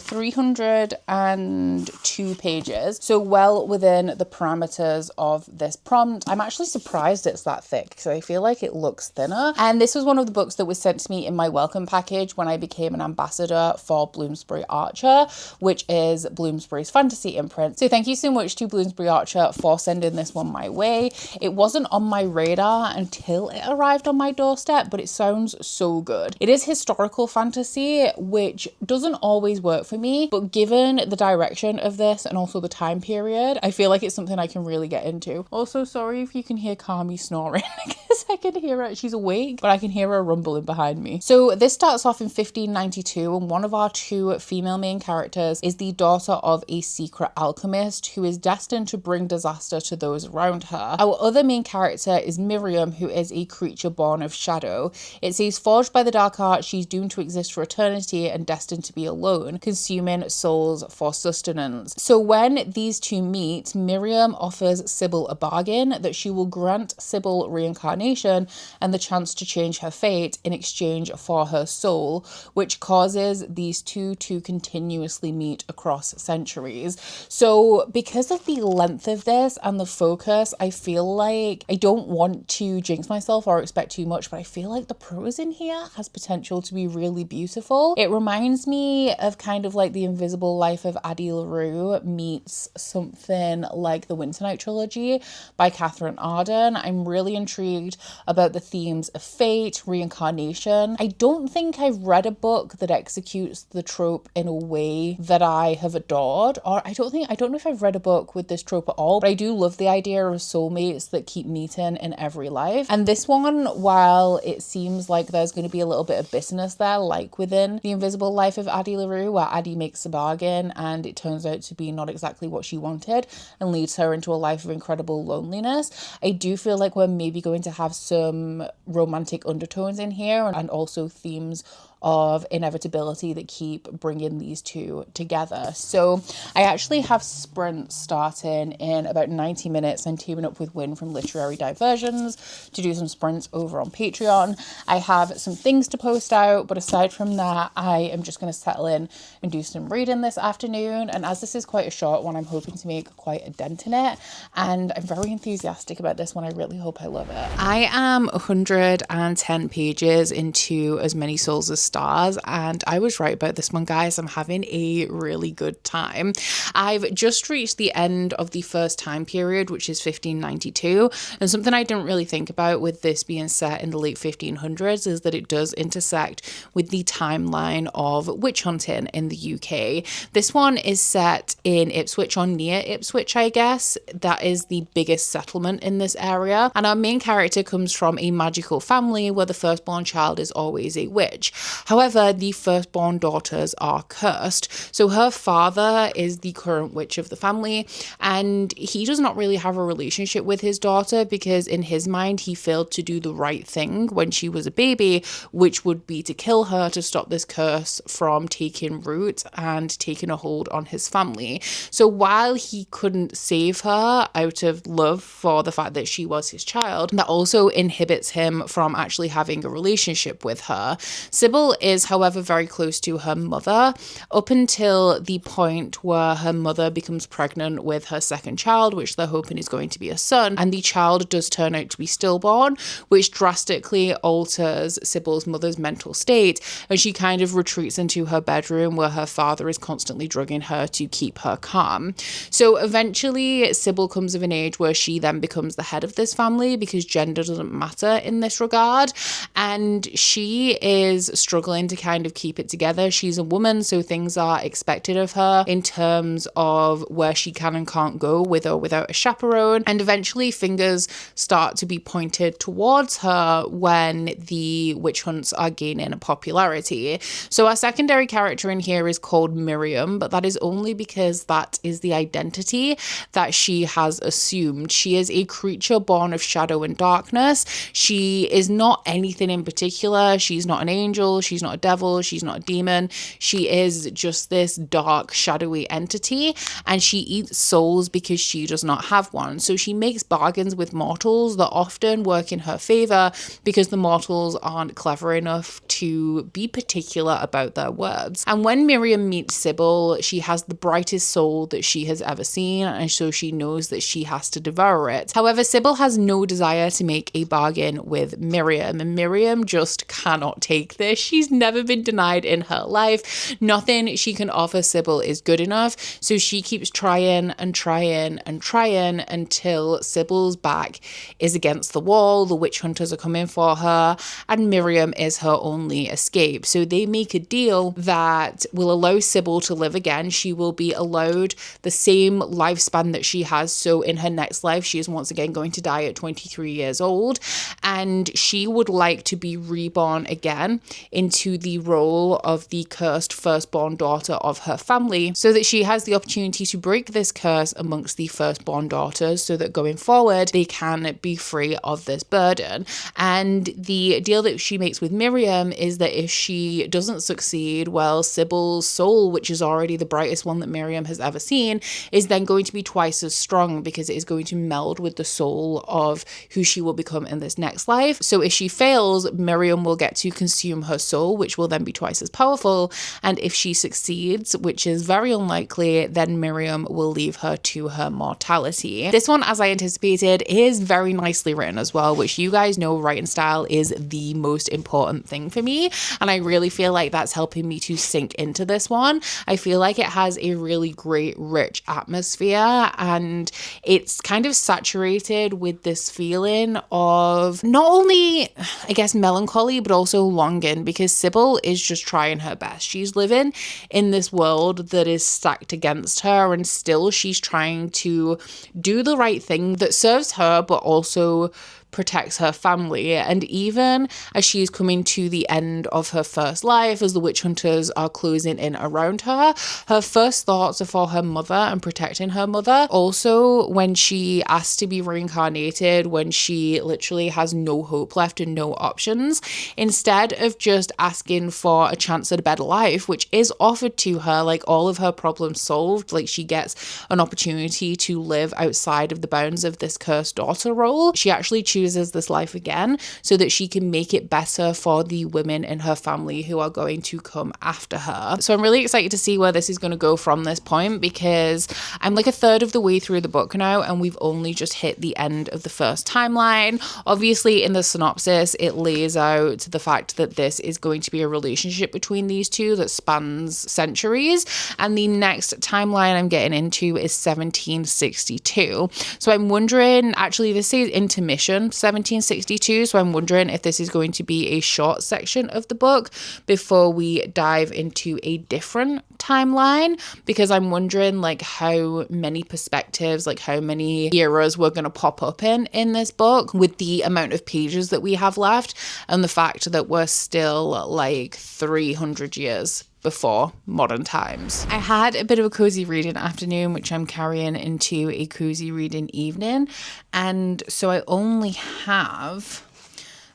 302 pages, so well within the parameters of this prompt. I'm actually surprised it's that thick because I feel like it looks thinner. And this was one of the books that was sent to me in my welcome package when I became an ambassador for Bloomsbury Archer, which is Bloomsbury's fantasy imprint. So thank you so much to Bloomsbury Archer for sending this one my way. It wasn't on my radar until it arrived on my doorstep, but it sounds so good. It is historical fantasy, which doesn't always work for me, but given the direction of this and also the time period, I feel like it's something I can really get into. Also, sorry if you can hear Kami snoring because I can hear her. She's awake, but I can hear her rumbling behind me. So this starts off in 1592, and one of our two female main characters is the daughter of a secret alchemist who is destined to bring disaster to those around her. Our other main character is Miriam, who is a creature born of shadow. It says, forged by the dark art, she's doomed to exist for eternity and destined to be alone, consuming souls for sustenance. So when these two meet, Miriam offers Sybil a bargain that she will grant Sybil reincarnation and the chance to change her fate in exchange for her soul, which causes these two to continuously meet across centuries. So because of the length of this and the focus, I feel like I don't want to jinx myself or expect too much, but I feel like the prose in here has potential to be really beautiful. It reminds me of kind of like The Invisible Life of Addie LaRue meets something like the Winter Night trilogy by Catherine Arden. I'm really intrigued about the themes of fate, reincarnation. I don't think I've read a book that executes the trope in a way that I have adored, or I don't know if I've read a book with this trope at all, but I do love the idea of soulmates that keep meeting in every life. And this one, while it seems like there's going to be a little bit of business there, like within The Invisible Life of Addie LaRue, where Addie makes a bargain and it turns out to be not exactly what she wanted and leads her into a life of incredible loneliness, I do feel like we're maybe going to have some romantic undertones in here and also themes of inevitability that keep bringing these two together. So I actually have sprints starting in about 90 minutes. I'm teaming up with Win from Literary Diversions to do some sprints over on Patreon. I have some things to post out, but aside from that, I am just going to settle in and do some reading this afternoon. And as this is quite a short one, I'm hoping to make quite a dent in it. And I'm very enthusiastic about this one. I really hope I love it. I am 110 pages into As Many Souls as Stars, and I was right about this one, guys. I'm having a really good time. I've just reached the end of the first time period, which is 1592, and something I didn't really think about with this being set in the late 1500s is that it does intersect with the timeline of witch hunting in the UK. This one is set in Ipswich, or near Ipswich, I guess. That is the biggest settlement in this area, and our main character comes from a magical family where the firstborn child is always a witch. However, the firstborn daughters are cursed. So her father is the current witch of the family, and he does not really have a relationship with his daughter because in his mind he failed to do the right thing when she was a baby, which would be to kill her to stop this curse from taking root and taking a hold on his family. So while he couldn't save her out of love for the fact that she was his child, that also inhibits him from actually having a relationship with her. Sybil Sybil is, however, very close to her mother up until the point where her mother becomes pregnant with her second child, which they're hoping is going to be a son, and the child does turn out to be stillborn, which drastically alters Sybil's mother's mental state, and she kind of retreats into her bedroom where her father is constantly drugging her to keep her calm. So eventually Sybil comes of an age where she then becomes the head of this family because gender doesn't matter in this regard, and she is struggling to kind of keep it together. She's a woman, so things are expected of her in terms of where she can and can't go with or without a chaperone, and eventually fingers start to be pointed towards her when the witch hunts are gaining a popularity. So our secondary character in here is called Miriam, but that is only because that is the identity that she has assumed. She is a creature born of shadow and darkness. She is not anything in particular. She's not an angel, she's not a devil, she's not a demon. She is just this dark, shadowy entity, and she eats souls because she does not have one. So she makes bargains with mortals that often work in her favor because the mortals aren't clever enough to be particular about their words. And when Miriam meets Sybil, she has the brightest soul that she has ever seen, and so she knows that she has to devour it. However, Sybil has no desire to make a bargain with Miriam, and Miriam just cannot take this. She's never been denied in her life. Nothing she can offer Sybil is good enough, so she keeps trying and trying and trying until Sybil's back is against the wall. The witch hunters are coming for her, and Miriam is her only escape. So they make a deal that will allow Sybil to live again. She will be allowed the same lifespan that she has. So in her next life, she is once again going to die at 23 years old, and she would like to be reborn again into the role of the cursed firstborn daughter of her family, so that she has the opportunity to break this curse amongst the firstborn daughters, so that going forward they can be free of this burden. And the deal that she makes with Miriam is that if she doesn't succeed, well, Sybil's soul, which is already the brightest one that Miriam has ever seen, is then going to be twice as strong because it is going to meld with the soul of who she will become in this next life. So if she fails, Miriam will get to consume her soul, which will then be twice as powerful. And if she succeeds, which is very unlikely, then Miriam will leave her to her mortality. This one, as I anticipated, is very nicely written as well, which you guys know writing style is the most important thing for me. And I really feel like that's helping me to sink into this one. I feel like it has a really great, rich atmosphere, and it's kind of saturated with this feeling of not only, I guess, melancholy, but also longing, because Sybil is just trying her best. She's living in this world that is stacked against her, and still she's trying to do the right thing that serves her, but also protects her family. And even as she's coming to the end of her first life, as the witch hunters are closing in around her, her first thoughts are for her mother and protecting her mother. Also, when she asks to be reincarnated, when she literally has no hope left and no options, instead of just asking for a chance at a better life, which is offered to her, like all of her problems solved, like she gets an opportunity to live outside of the bounds of this cursed daughter role, she actually chooses this life again so that she can make it better for the women in her family who are going to come after her. So I'm really excited to see where this is going to go from this point, because I'm like a third of the way through the book now, and we've only just hit the end of the first timeline. Obviously, in the synopsis, it lays out the fact that this is going to be a relationship between these two that spans centuries, and the next timeline I'm getting into is 1762. So I'm wondering, actually this says intermission 1762, so I'm wondering if this is going to be a short section of the book before we dive into a different timeline, because I'm wondering like how many perspectives, like how many eras we're going to pop up in this book with the amount of pages that we have left, and the fact that we're still like 300 years before modern times. I had a bit of a cozy reading afternoon, which I'm carrying into a cozy reading evening, and so I only have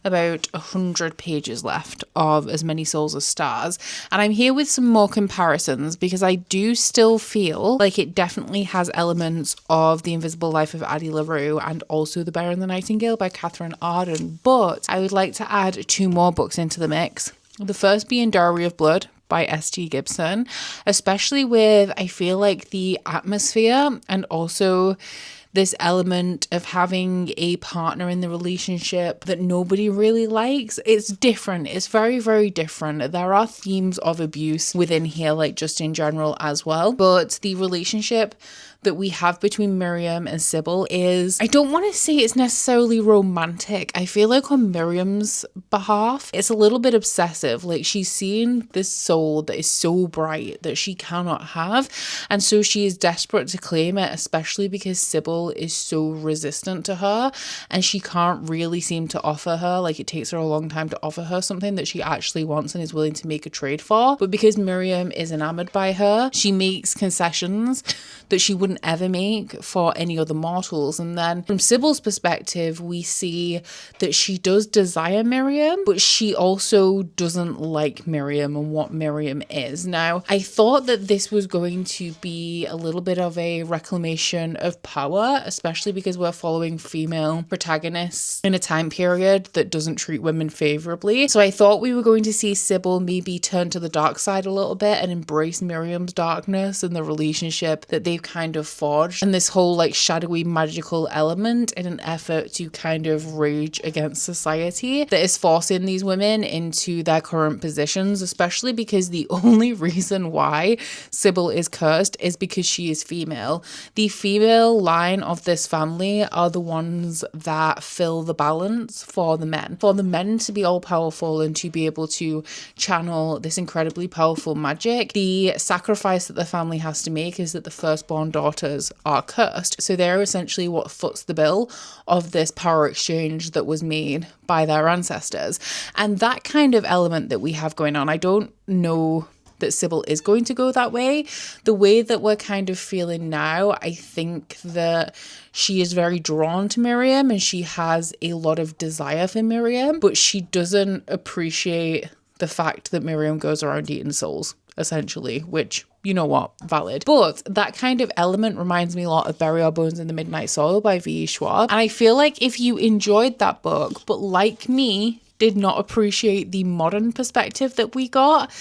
about 100 pages left of As Many Souls as Stars, and I'm here with some more comparisons because I do still feel like it definitely has elements of The Invisible Life of Addie LaRue and also The Bear and the Nightingale by Catherine Arden, but I would like to add 2 more books into the mix. The first being Diary of Blood by S.T. Gibson, especially with, I feel like, the atmosphere and also this element of having a partner in the relationship that nobody really likes. It's different. It's very, very different. There are themes of abuse within here, like just in general as well. But the relationship that we have between Miriam and Sybil is, I don't want to say it's necessarily romantic. I feel like on Miriam's behalf, it's a little bit obsessive. Like she's seen this soul that is so bright that she cannot have. And so she is desperate to claim it, especially because Sybil is so resistant to her and she can't really seem to offer her. Like it takes her a long time to offer her something that she actually wants and is willing to make a trade for. But because Miriam is enamored by her, she makes concessions that she wouldn't ever make for any other mortals. And then from Sybil's perspective, we see that she does desire Miriam, but she also doesn't like Miriam and what Miriam is. Now, I thought that this was going to be a little bit of a reclamation of power, especially because we're following female protagonists in a time period that doesn't treat women favorably. So I thought we were going to see Sybil maybe turn to the dark side a little bit and embrace Miriam's darkness and the relationship that they've kind of forged, and this whole like shadowy magical element in an effort to kind of rage against society that is forcing these women into their current positions, especially because the only reason why Sybil is cursed is because she is female. The female line of this family are the ones that fill the balance for the men. For the men to be all powerful and to be able to channel this incredibly powerful magic, the sacrifice that the family has to make is that the firstborn daughters are cursed. So they're essentially what foots the bill of this power exchange that was made by their ancestors. And that kind of element that we have going on, I don't know that Sybil is going to go that way. The way that we're kind of feeling now, I think that she is very drawn to Miriam and she has a lot of desire for Miriam, but she doesn't appreciate the fact that Miriam goes around eating souls, essentially, which, you know what, valid. But that kind of element reminds me a lot of Bury Our Bones in the Midnight Soil by V.E. Schwab. And I feel like if you enjoyed that book, but like me, did not appreciate the modern perspective that we got,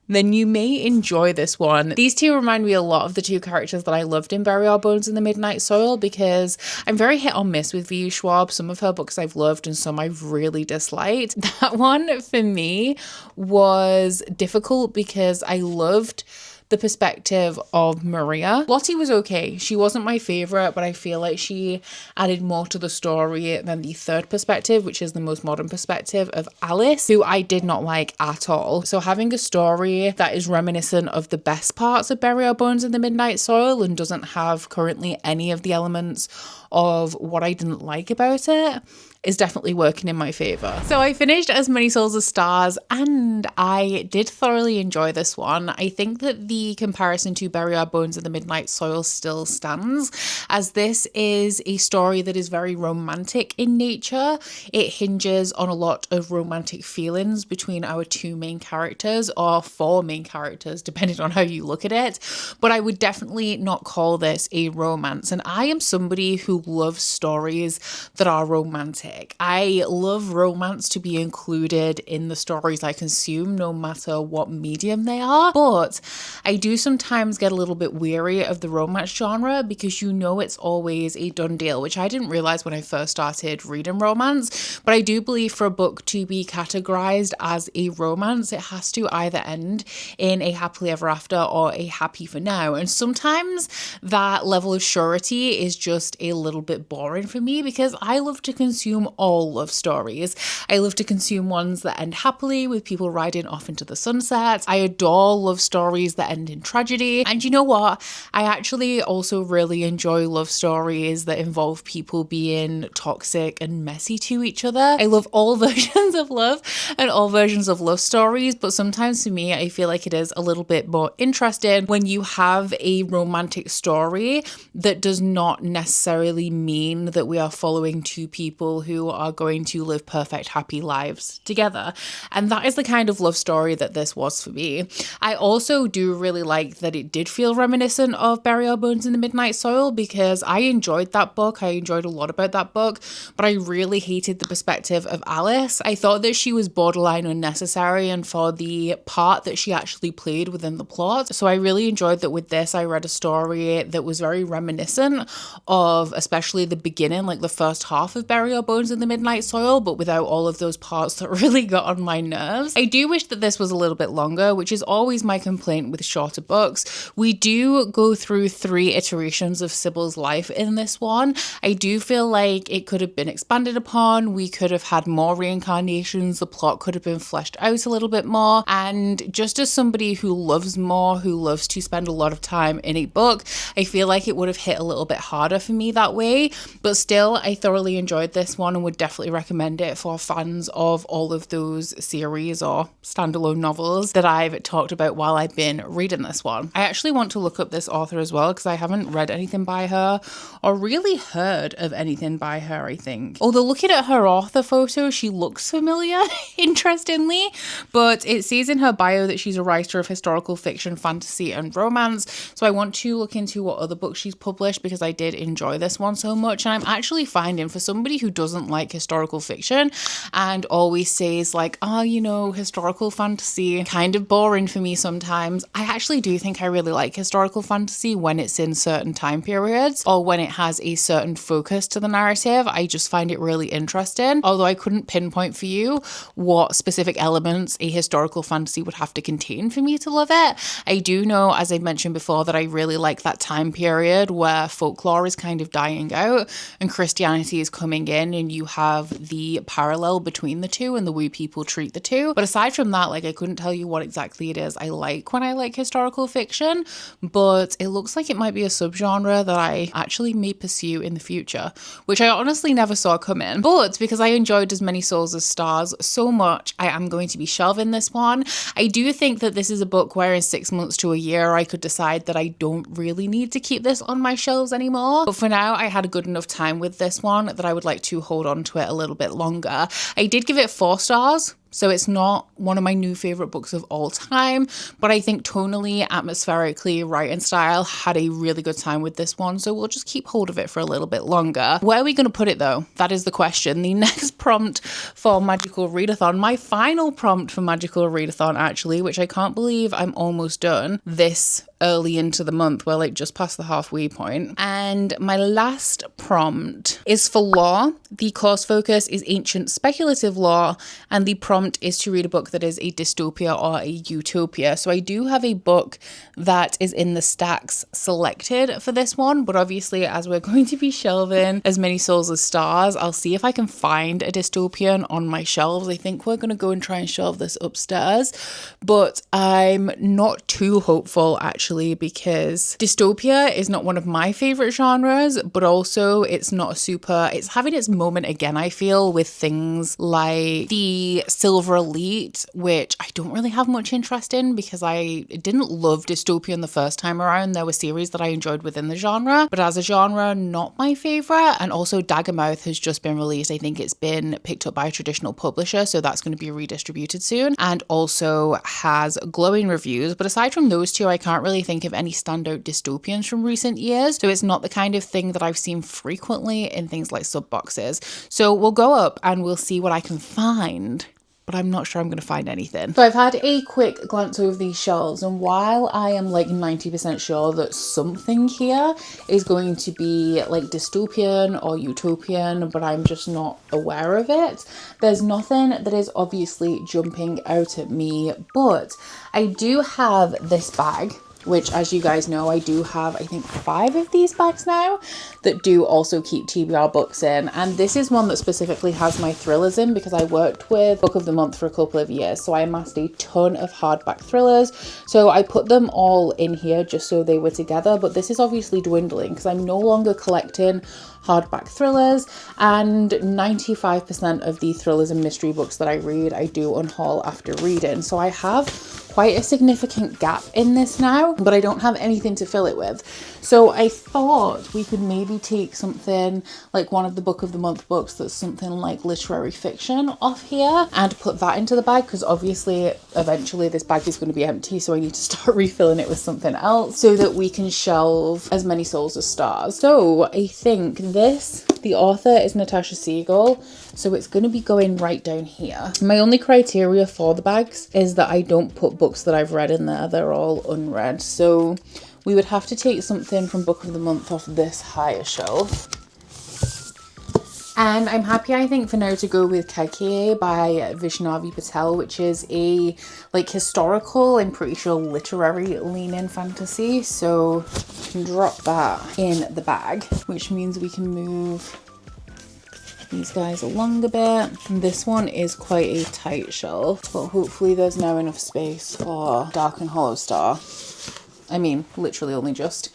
then you may enjoy this one. These two remind me a lot of the two characters that I loved in Bury Our Bones in the Midnight Soil, because I'm very hit or miss with V.E. Schwab. Some of her books I've loved and some I've really disliked. That one for me was difficult because I loved the perspective of Maria. Lottie was okay. She wasn't my favorite, but I feel like she added more to the story than the third perspective, which is the most modern perspective of Alice, who I did not like at all. So having a story that is reminiscent of the best parts of Bury Our Bones in the Midnight Soil and doesn't have currently any of the elements of what I didn't like about it is definitely working in my favor. So I finished As Many Souls as Stars and I did thoroughly enjoy this one. I think that the comparison to Bury Our Bones in the Midnight Soil still stands, as this is a story that is very romantic in nature. It hinges on a lot of romantic feelings between our two main characters, or four main characters, depending on how you look at it. But I would definitely not call this a romance. And I am somebody who loves stories that are romantic. I love romance to be included in the stories I consume, no matter what medium they are. But I do sometimes get a little bit weary of the romance genre because you know it's always a done deal, which I didn't realize when I first started reading romance. But I do believe for a book to be categorized as a romance, it has to either end in a happily ever after or a happy for now. And sometimes that level of surety is just a little bit boring for me because I love to consume all love stories. I love to consume ones that end happily with people riding off into the sunset. I adore love stories that end in tragedy. And you know what? I actually also really enjoy love stories that involve people being toxic and messy to each other. I love all versions of love and all versions of love stories, but sometimes for me, I feel like it is a little bit more interesting when you have a romantic story that does not necessarily mean that we are following two people who are going to live perfect, happy lives together. And that is the kind of love story that this was for me. I also do really like that it did feel reminiscent of Bury Our Bones in the Midnight Soil, because I enjoyed that book. I enjoyed a lot about that book, but I really hated the perspective of Alice. I thought that she was borderline unnecessary and for the part that she actually played within the plot. So I really enjoyed that with this. I read a story that was very reminiscent of especially the beginning, like the first half of Bury Our Bones in the Midnight Soil, but without all of those parts that really got on my nerves. I do wish that this was a little bit longer, which is always my complaint with shorter books. We do go through 3 iterations of Sybil's life in this one. I do feel like it could have been expanded upon. We could have had more reincarnations. The plot could have been fleshed out a little bit more. And just as somebody who loves more, who loves to spend a lot of time in a book, I feel like it would have hit a little bit harder for me that way. But still, I thoroughly enjoyed this one and would definitely recommend it for fans of all of those series or standalone novels that I've talked about while I've been reading this one. I actually want to look up this author as well, because I haven't read anything by her or really heard of anything by her, I think. Although looking at her author photo, she looks familiar, interestingly, but it says in her bio that she's a writer of historical fiction, fantasy, and romance. So I want to look into what other books she's published, because I did enjoy this one so much. And I'm actually finding, for somebody who doesn't like historical fiction and always says like, oh, you know, historical fantasy, kind of boring for me sometimes, I actually do think I really like historical fantasy when it's in certain time periods or when it has a certain focus to the narrative. I just find it really interesting. Although I couldn't pinpoint for you what specific elements a historical fantasy would have to contain for me to love it. I do know, as I mentioned before, that I really like that time period where folklore is kind of dying out and Christianity is coming in, and you have the parallel between the two and the way people treat the two. But aside from that, like, I couldn't tell you what exactly it is I like when I like historical fiction, but it looks like it might be a subgenre that I actually may pursue in the future, which I honestly never saw coming. But because I enjoyed As Many Souls as Stars so much, I am going to be shelving this one. I do think that this is a book where in 6 months to a year I could decide that I don't really need to keep this on my shelves anymore. But for now, I had a good enough time with this one that I would like to hold on to it a little bit longer. I did give it 4 stars. So it's not one of my new favorite books of all time, but I think tonally, atmospherically, writing style, had a really good time with this one. So we'll just keep hold of it for a little bit longer. Where are we going to put it though? That is the question. The next prompt for Magical Readathon, my final prompt for Magical Readathon actually, which I can't believe I'm almost done this early into the month. We're like just past the halfway point. And my last prompt is for lore. The course focus is ancient speculative lore, and the prompt is to read a book that is a dystopia or a utopia. So I do have a book that is in the stacks selected for this one, but obviously as we're going to be shelving As Many Souls as Stars, I'll see if I can find a dystopian on my shelves. I think we're going to go and try and shelve this upstairs, but I'm not too hopeful actually, because dystopia is not one of my favorite genres, but also it's having its moment again, I feel, with things like the Silver Elite, which I don't really have much interest in because I didn't love dystopian the first time around. There were series that I enjoyed within the genre, but as a genre, not my favorite. And also Daggermouth has just been released. I think it's been picked up by a traditional publisher, so that's going to be redistributed soon, and also has glowing reviews. But aside from those two, I can't really think of any standout dystopians from recent years, so it's not the kind of thing that I've seen frequently in things like sub boxes. So we'll go up and we'll see what I can find, but I'm not sure I'm going to find anything. So I've had a quick glance over these shelves, and while I am like 90% sure that something here is going to be like dystopian or utopian, but I'm just not aware of it, there's nothing that is obviously jumping out at me. But I do have this bag, which, as you guys know, I do have, I think, 5 of these bags now that do also keep TBR books in. And this is one that specifically has my thrillers in because I worked with Book of the Month for a couple of years. So I amassed a ton of hardback thrillers. So I put them all in here just so they were together. But this is obviously dwindling because I'm no longer collecting hardback thrillers, and 95% of the thrillers and mystery books that I read, I do unhaul after reading. So I have quite a significant gap in this now, but I don't have anything to fill it with. So I thought we could maybe take something like one of the book of the month books that's something like literary fiction off here and put that into the bag, because obviously eventually this bag is going to be empty, so I need to start refilling it with something else so that we can shelve As Many Souls as Stars. So I think the author is Natasha Siegel, so it's going to be going right down here. My only criteria for the bags is that I don't put books that I've read in there. They're all unread. So we would have to take something from Book of the Month off this higher shelf. And I'm happy, I think, for now to go with Keke by Vaishnavi Patel, which is a like historical, I'm pretty sure literary lean-in fantasy. So we can drop that in the bag, which means we can move these guys along a bit. And this one is quite a tight shelf, but hopefully there's now enough space for Dark and Hollow Star. I mean, literally only just.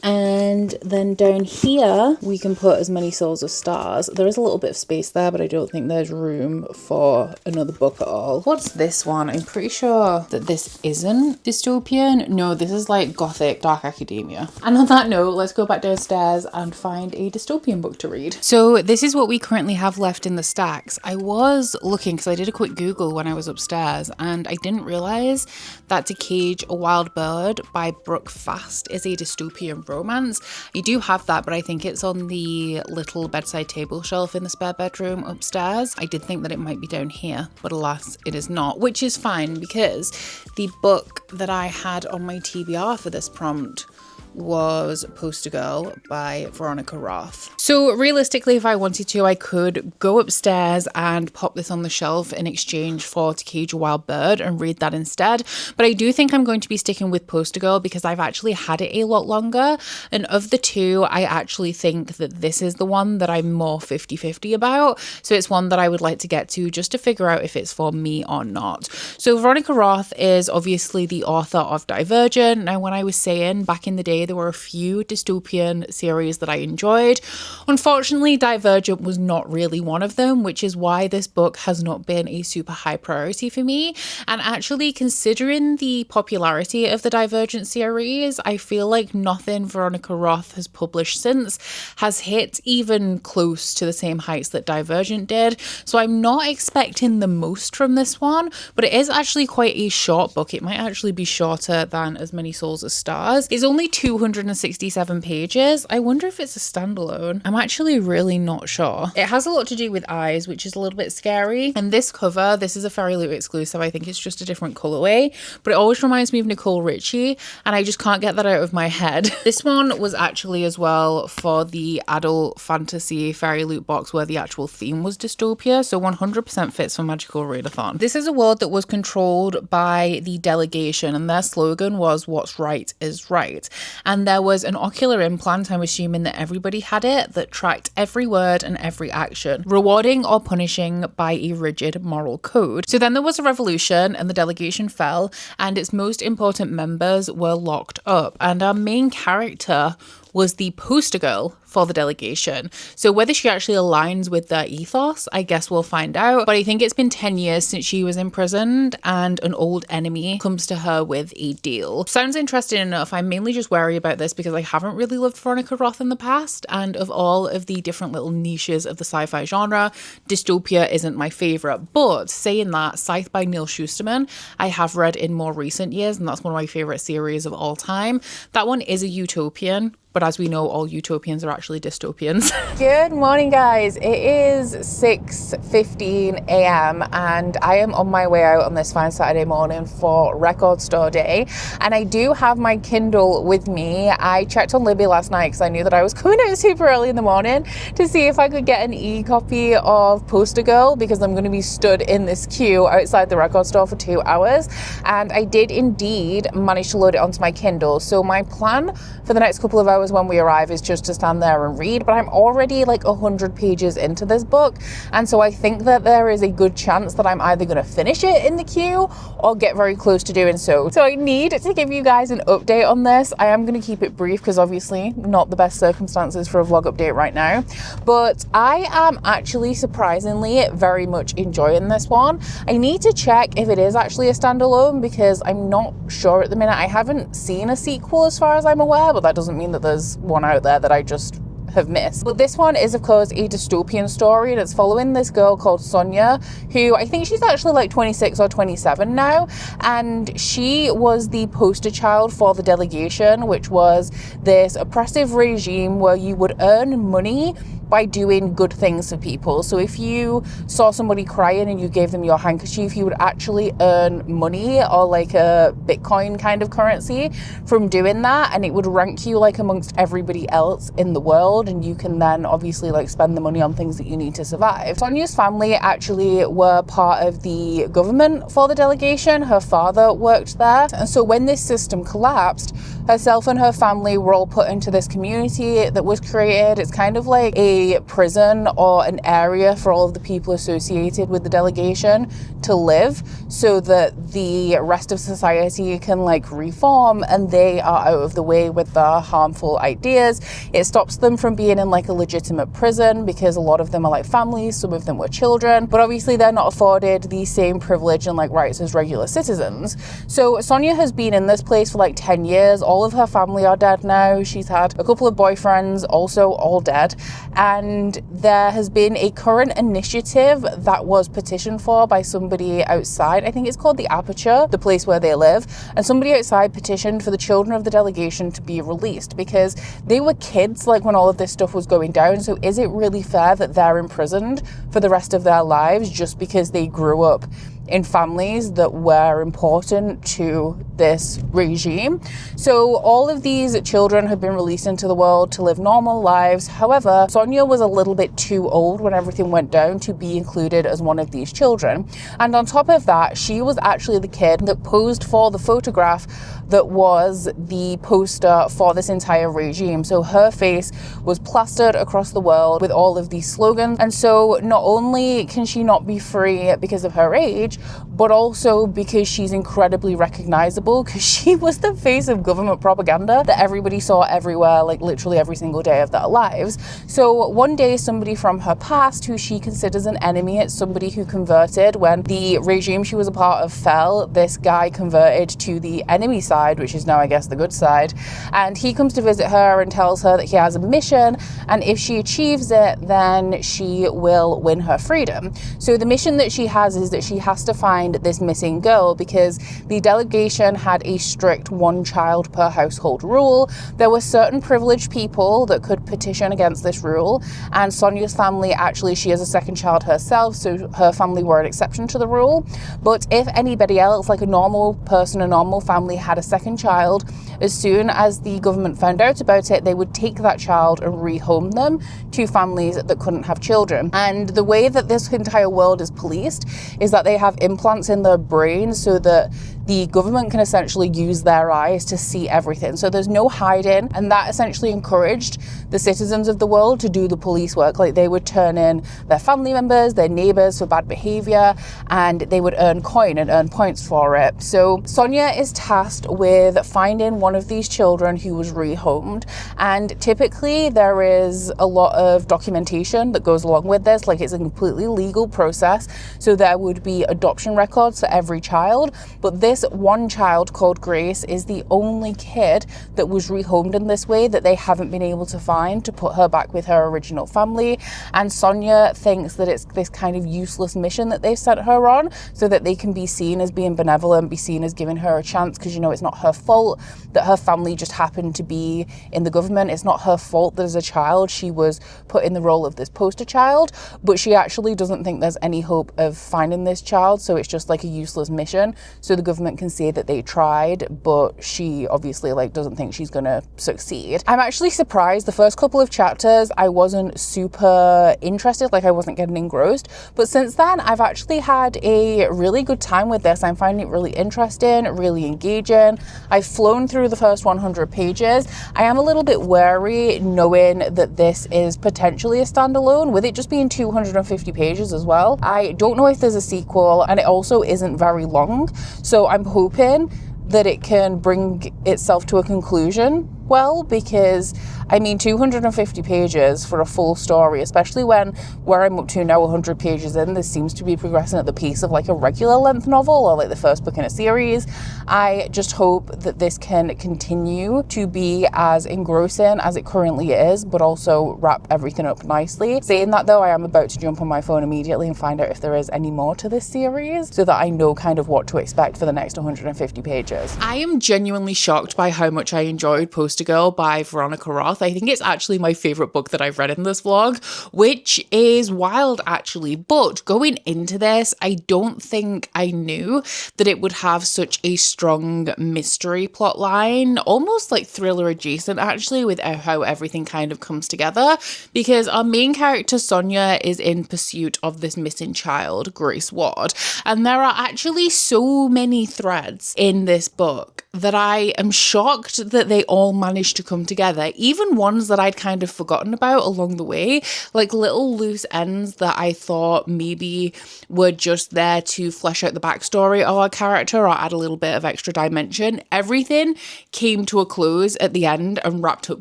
And then down here, we can put As Many Souls as Stars. There is a little bit of space there, but I don't think there's room for another book at all. What's this one? I'm pretty sure that this isn't dystopian. No, this is like gothic, dark academia. And on that note, let's go back downstairs and find a dystopian book to read. So this is what we currently have left in the stacks. I was looking, because I did a quick Google when I was upstairs, and I didn't realize that To Cage a Wild Bird by Brooke Fast is a dystopian romance. I do have that, but I think it's on the little bedside table shelf in the spare bedroom upstairs. I did think that it might be down here, but alas, it is not, which is fine because the book that I had on my TBR for this prompt was Poster Girl by Veronica Roth. So realistically, if I wanted to, I could go upstairs and pop this on the shelf in exchange for To Cage a Wild Bird and read that instead. But I do think I'm going to be sticking with Poster Girl because I've actually had it a lot longer. And of the two, I actually think that this is the one that I'm more 50-50 about. So it's one that I would like to get to just to figure out if it's for me or not. So Veronica Roth is obviously the author of Divergent. Now, when I was saying back in the day, there were a few dystopian series that I enjoyed. Unfortunately, Divergent was not really one of them, which is why this book has not been a super high priority for me. And actually, considering the popularity of the Divergent series, I feel like nothing Veronica Roth has published since has hit even close to the same heights that Divergent did. So I'm not expecting the most from this one, but it is actually quite a short book. It might actually be shorter than As Many Souls as Stars. It's only 267 pages. I wonder if it's a standalone. I'm actually really not sure. It has a lot to do with eyes, which is a little bit scary. And this cover, this is a Fairy Loot exclusive. I think it's just a different colorway, but it always reminds me of Nicole Richie, and I just can't get that out of my head. This one was actually as well for the adult fantasy Fairy Loot box where the actual theme was dystopia, so 100% fits for Magical Readathon. This is a world that was controlled by the delegation, and their slogan was "What's right is right." And there was an ocular implant, I'm assuming that everybody had it, that tracked every word and every action, rewarding or punishing by a rigid moral code. So then there was a revolution and the delegation fell, and its most important members were locked up. And our main character was the poster girl for the delegation. So whether she actually aligns with their ethos, I guess we'll find out. But I think it's been 10 years since she was imprisoned and an old enemy comes to her with a deal. Sounds interesting enough. I'm mainly just wary about this because I haven't really loved Veronica Roth in the past, and of all of the different little niches of the sci-fi genre, dystopia isn't my favorite. But saying that, Scythe by Neil Shusterman, I have read in more recent years, and that's one of my favorite series of all time. That one is a utopian, but as we know, all utopians are actually dystopians. Good morning, guys. It is 6:15 a.m. and I am on my way out on this fine Saturday morning for record store day. And I do have my Kindle with me. I checked on Libby last night because I knew that I was coming out super early in the morning to see if I could get an e-copy of Poster Girl, because I'm going to be stood in this queue outside the record store for 2 hours. And I did indeed manage to load it onto my Kindle. So my plan for the next couple of hours when we arrive is just to stand there and read, but I'm already like 100 pages into this book, and so I think that there is a good chance that I'm either going to finish it in the queue or get very close to doing so. So I need to give you guys an update on this. I am going to keep it brief because obviously not the best circumstances for a vlog update right now, but I am actually surprisingly very much enjoying this one. I need to check if it is actually a standalone because I'm not sure at the minute. I haven't seen a sequel as far as I'm aware, but that doesn't mean that there's one out there that I just have missed. But this one is of course a dystopian story, and it's following this girl called Sonia, who I think she's actually like 26 or 27 now, and she was the poster child for the delegation, which was this oppressive regime where you would earn money by doing good things for people. So if you saw somebody crying and you gave them your handkerchief, you would actually earn money, or like a Bitcoin kind of currency, from doing that, and it would rank you like amongst everybody else in the world, and you can then obviously like spend the money on things that you need to survive. Sonia's family actually were part of the government for the delegation. Her father worked there, and so when this system collapsed, herself and her family were all put into this community that was created. It's kind of like a prison or an area for all of the people associated with the delegation to live, so that the rest of society can like reform and they are out of the way with their harmful ideas. It stops them from being in like a legitimate prison because a lot of them are like families, some of them were children, but obviously they're not afforded the same privilege and like rights as regular citizens. So Sonia has been in this place for like 10 years. All of her family are dead now. She's had a couple of boyfriends, also all dead, and there has been a current initiative that was petitioned for by somebody outside. I think it's called the Aperture, the place where they live, and somebody outside petitioned for the children of the delegation to be released because they were kids like when all of this stuff was going down. So is it really fair that they're imprisoned for the rest of their lives just because they grew up in families that were important to this regime? So all of these children have been released into the world to live normal lives. However, Sonia was a little bit too old when everything went down to be included as one of these children. And on top of that, she was actually the kid that posed for the photograph that was the poster for this entire regime. So her face was plastered across the world with all of these slogans. And so not only can she not be free because of her age, but also because she's incredibly recognizable, because she was the face of government propaganda that everybody saw everywhere, like literally every single day of their lives. So one day somebody from her past, who she considers an enemy, it's somebody who converted when the regime she was a part of fell. This guy converted to the enemy side, which is now I guess the good side, and he comes to visit her and tells her that he has a mission, and if she achieves it then she will win her freedom. So the mission that she has is that she has to find this missing girl, because the delegation had a strict one child per household rule. There were certain privileged people that could petition against this rule, and Sonia's family, actually she has a second child herself, so her family were an exception to the rule. But if anybody else, like a normal person, a normal family, had a second child, as soon as the government found out about it, they would take that child and rehome them to families that couldn't have children. And the way that this entire world is policed is that they have implants in their brain so that the government can essentially use their eyes to see everything. So there's no hiding, and that essentially encouraged the citizens of the world to do the police work. Like they would turn in their family members, their neighbors for bad behavior, and they would earn coin and earn points for it. So Sonia is tasked with finding one of these children who was rehomed, and typically there is a lot of documentation that goes along with this. Like it's a completely legal process, so there would be adoption records for every child, but this one child called Grace is the only kid that was rehomed in this way that they haven't been able to find to put her back with her original family. And Sonia thinks that it's this kind of useless mission that they've sent her on so that they can be seen as being benevolent, be seen as giving her a chance, because you know it's not her fault that her family just happened to be in the government. It's not her fault that as a child she was put in the role of this poster child, but she actually doesn't think there's any hope of finding this child, so it's just like a useless mission. So the government government can say that they tried, but she obviously like doesn't think she's gonna succeed. I'm actually surprised. The first couple of chapters I wasn't super interested, like I wasn't getting engrossed, but since then I've actually had a really good time with this. I'm finding it really interesting, really engaging. I've flown through the first 100 pages. I am a little bit wary knowing that this is potentially a standalone, with it just being 250 pages as well. I don't know if there's a sequel, and it also isn't very long, so I'm hoping that it can bring itself to a conclusion well, because I mean 250 pages for a full story, especially when where I'm up to now 100 pages in, this seems to be progressing at the pace of like a regular length novel or like the first book in a series. I just hope that this can continue to be as engrossing as it currently is, but also wrap everything up nicely. Saying that though, I am about to jump on my phone immediately and find out if there is any more to this series so that I know kind of what to expect for the next 150 pages. I am genuinely shocked by how much I enjoyed Poster Girl by Veronica Roth. I think it's actually my favorite book that I've read in this vlog, which is wild actually. But going into this, I don't think I knew that it would have such a strong mystery plot line, almost like thriller adjacent actually, with how everything kind of comes together, because our main character Sonia is in pursuit of this missing child, Grace Ward, and there are actually so many threads in this book that I am shocked that they all managed to come together, even ones that I'd kind of forgotten about along the way, like little loose ends that I thought maybe were just there to flesh out the backstory of our character or add a little bit of extra dimension. Everything came to a close at the end and wrapped up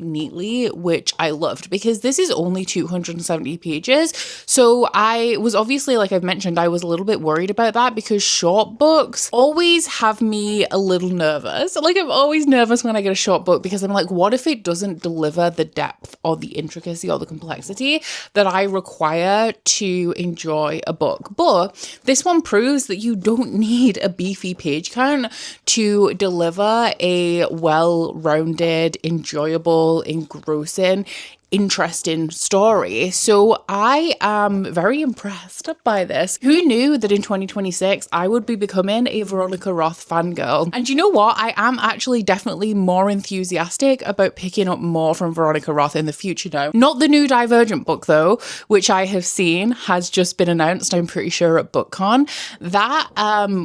neatly, which I loved, because this is only 270 pages. So I was obviously, like I've mentioned, I was a little bit worried about that, because short books always have me a little nervous. Like I'm always nervous when I get a short book, because I'm like, what if it doesn't deliver the depth or the intricacy or the complexity that I require to enjoy a book? But this one proves that you don't need a beefy page count to deliver a well-rounded, enjoyable, engrossing, interesting story. So I am very impressed by this. Who knew that in 2026 I would be becoming a Veronica Roth fangirl? And you know what? I am actually definitely more enthusiastic about picking up more from Veronica Roth in the future now. Not the new Divergent book though, which I have seen has just been announced, I'm pretty sure, at BookCon. That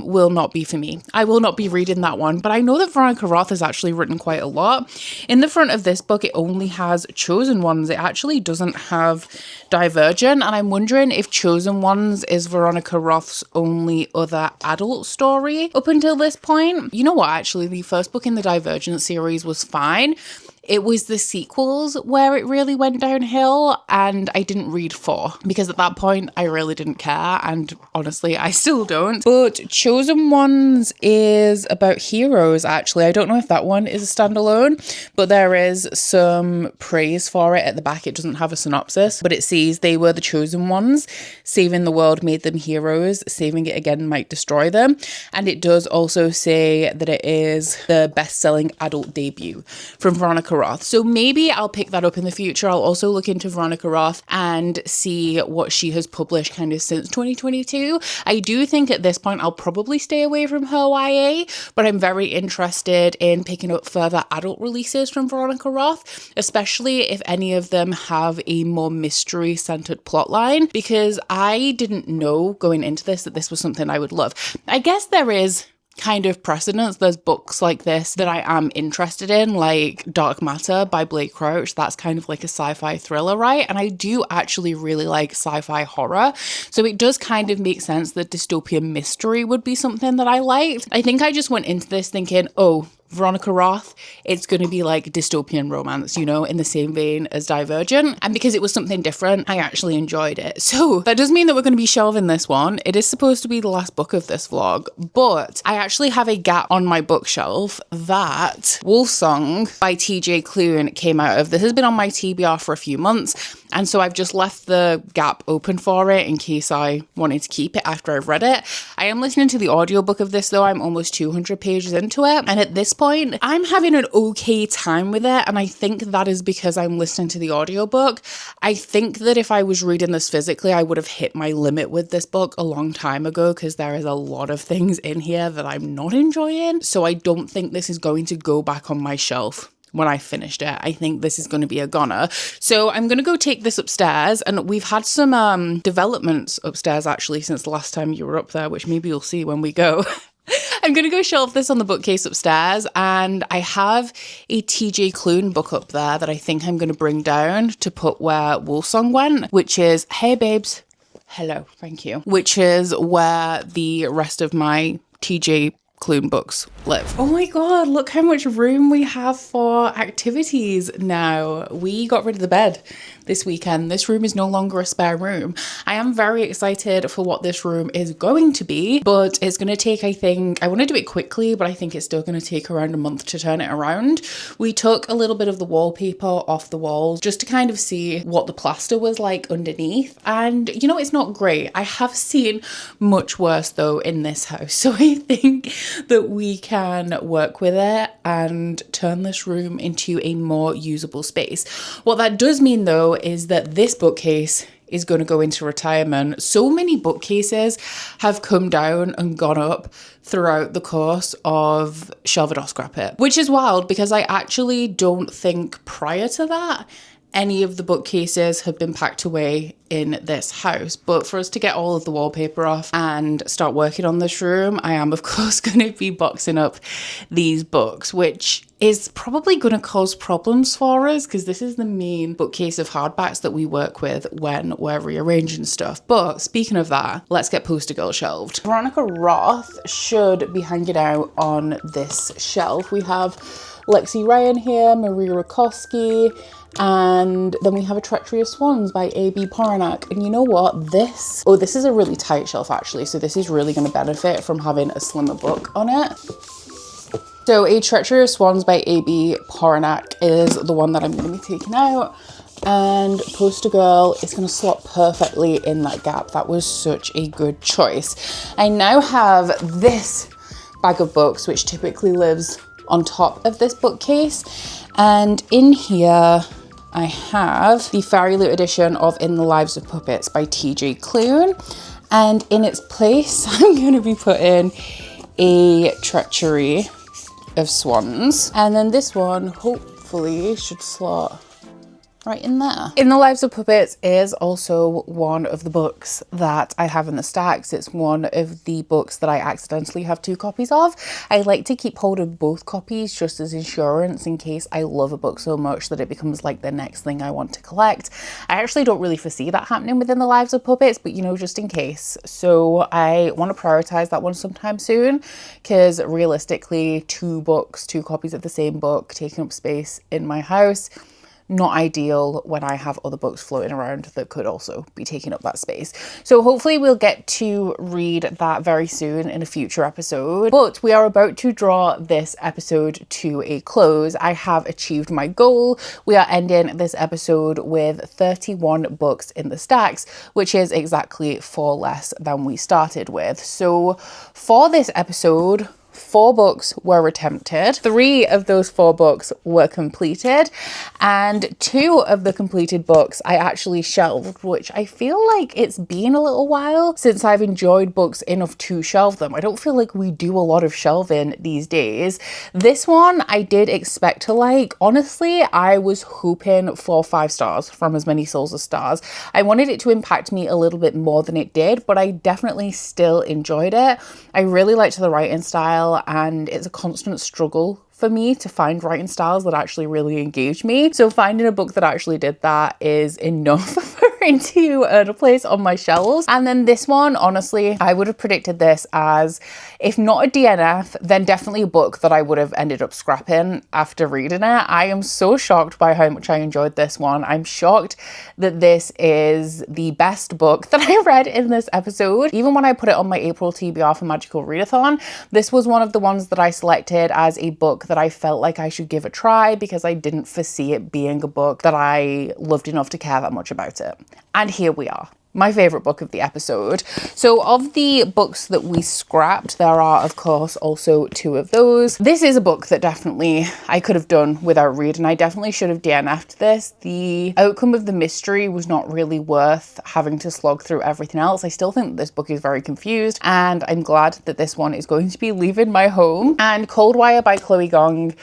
will not be for me. I will not be reading that one, but I know that Veronica Roth has actually written quite a lot. In the front of this book, it only has Chosen Ones. It actually doesn't have Divergent, and I'm wondering if Chosen Ones is Veronica Roth's only other adult story up until this point. You know what, actually, the first book in the Divergent series was fine. It was the sequels where it really went downhill, and I didn't read 4 because at that point I really didn't care, and honestly I still don't. But Chosen Ones is about heroes actually. I don't know if that one is a standalone, but there is some praise for it at the back. It doesn't have a synopsis, but it says they were the chosen ones. Saving the world made them heroes. Saving it again might destroy them. And it does also say that it is the best-selling adult debut from Veronica Roth. So maybe I'll pick that up in the future. I'll also look into Veronica Roth and see what she has published kind of since 2022. I do think at this point I'll probably stay away from her YA, but I'm very interested in picking up further adult releases from Veronica Roth, especially if any of them have a more mystery-centered plotline, because I didn't know going into this that this was something I would love. I guess there is kind of precedence. There's books like this that I am interested in, like Dark Matter by Blake Crouch. That's kind of like a sci-fi thriller, right? And I do actually really like sci-fi horror. So it does kind of make sense that dystopian mystery would be something that I liked. I think I just went into this thinking, oh, Veronica Roth, it's going to be like dystopian romance, you know, in the same vein as Divergent. And because it was something different, I actually enjoyed it. So that does mean that we're going to be shelving this one. It is supposed to be the last book of this vlog, but I actually have a gap on my bookshelf that Wolfsong by TJ Klune came out of. This has been on my TBR for a few months. And so I've just left the gap open for it in case I wanted to keep it after I've read it. I am listening to the audiobook of this though. I'm almost 200 pages into it. And at this point, I'm having an okay time with it. And I think that is because I'm listening to the audiobook. I think that if I was reading this physically, I would have hit my limit with this book a long time ago because there is a lot of things in here that I'm not enjoying. So I don't think this is going to go back on my shelf when I finished it. I think this is going to be a goner. So I'm going to go take this upstairs, and we've had some developments upstairs actually since the last time you were up there, which maybe you'll see when we go. I'm going to go shelve this on the bookcase upstairs, and I have a TJ Klune book up there that I think I'm going to bring down to put where Wolfsong went, which is, hey babes, hello, thank you, which is where the rest of my TJ Klune books live. Oh my god, look how much room we have for activities now. We got rid of the bed this weekend. This room is no longer a spare room. I am very excited for what this room is going to be, but it's going to take, I think, I want to do it quickly, but I think it's still going to take around a month to turn it around. We took a little bit of the wallpaper off the walls just to kind of see what the plaster was like underneath. And you know, it's not great. I have seen much worse though in this house. So I think that we can work with it and turn this room into a more usable space. What that does mean though is that this bookcase is going to go into retirement. So many bookcases have come down and gone up throughout the course of Shelve It or Scrap It, which is wild because I actually don't think prior to that any of the bookcases have been packed away in this house. But for us to get all of the wallpaper off and start working on this room, I am of course going to be boxing up these books, which is probably going to cause problems for us because this is the main bookcase of hardbacks that we work with when we're rearranging stuff. But speaking of that, let's get Poster Girl shelved. Veronica Roth should be hanging out on this shelf. We have Lexi Ryan here, Marie Rakowski, and then we have A Treachery of Swans by A.B. Poranak. And you know what? This is a really tight shelf actually, so this is really going to benefit from having a slimmer book on it. So A Treachery of Swans by A.B. Poranak is the one that I'm going to be taking out, and Poster Girl is going to slot perfectly in that gap. That was such a good choice. I now have this bag of books, which typically lives on top of this bookcase, and in here I have the Fairy Loot edition of In the Lives of Puppets by TJ Klune, and in its place I'm going to be putting A Treachery of Swans, and then this one hopefully should slot right in there. In the Lives of Puppets is also one of the books that I have in the stacks. It's one of the books that I accidentally have 2 copies of. I like to keep hold of both copies just as insurance in case I love a book so much that it becomes like the next thing I want to collect. I actually don't really foresee that happening within the Lives of Puppets, but you know, just in case. So I want to prioritize that one sometime soon because realistically 2 books, 2 copies of the same book taking up space in my house, not ideal when I have other books floating around that could also be taking up that space. So hopefully we'll get to read that very soon in a future episode. But we are about to draw this episode to a close. I have achieved my goal. We are ending this episode with 31 books in the stacks, which is exactly 4 less than we started with. So for this episode, 4 books were attempted. 3 of those 4 books were completed, and 2 of the completed books I actually shelved, which I feel like it's been a little while since I've enjoyed books enough to shelve them. I don't feel like we do a lot of shelving these days. This one I did expect to like. Honestly, I was hoping for 5 stars from As Many Souls as Stars. I wanted it to impact me a little bit more than it did, but I definitely still enjoyed it. I really liked the writing style, and it's a constant struggle for me to find writing styles that actually really engage me. So finding a book that actually did that is enough for starting to earn a place on my shelves. And then this one, honestly, I would have predicted this as, if not a DNF, then definitely a book that I would have ended up scrapping after reading it. I am so shocked by how much I enjoyed this one. I'm shocked that this is the best book that I read in this episode. Even when I put it on my April TBR for Magical Readathon, this was one of the ones that I selected as a book that I felt like I should give a try because I didn't foresee it being a book that I loved enough to care that much about it. And here we are. My favorite book of the episode. So of the books that we scrapped, there are of course also 2 of those. This is a book that definitely I could have done without reading. I definitely should have DNF'd this. The outcome of the mystery was not really worth having to slog through everything else. I still think that this book is very confused, and I'm glad that this one is going to be leaving my home. And Cold Wire by Chloe Gong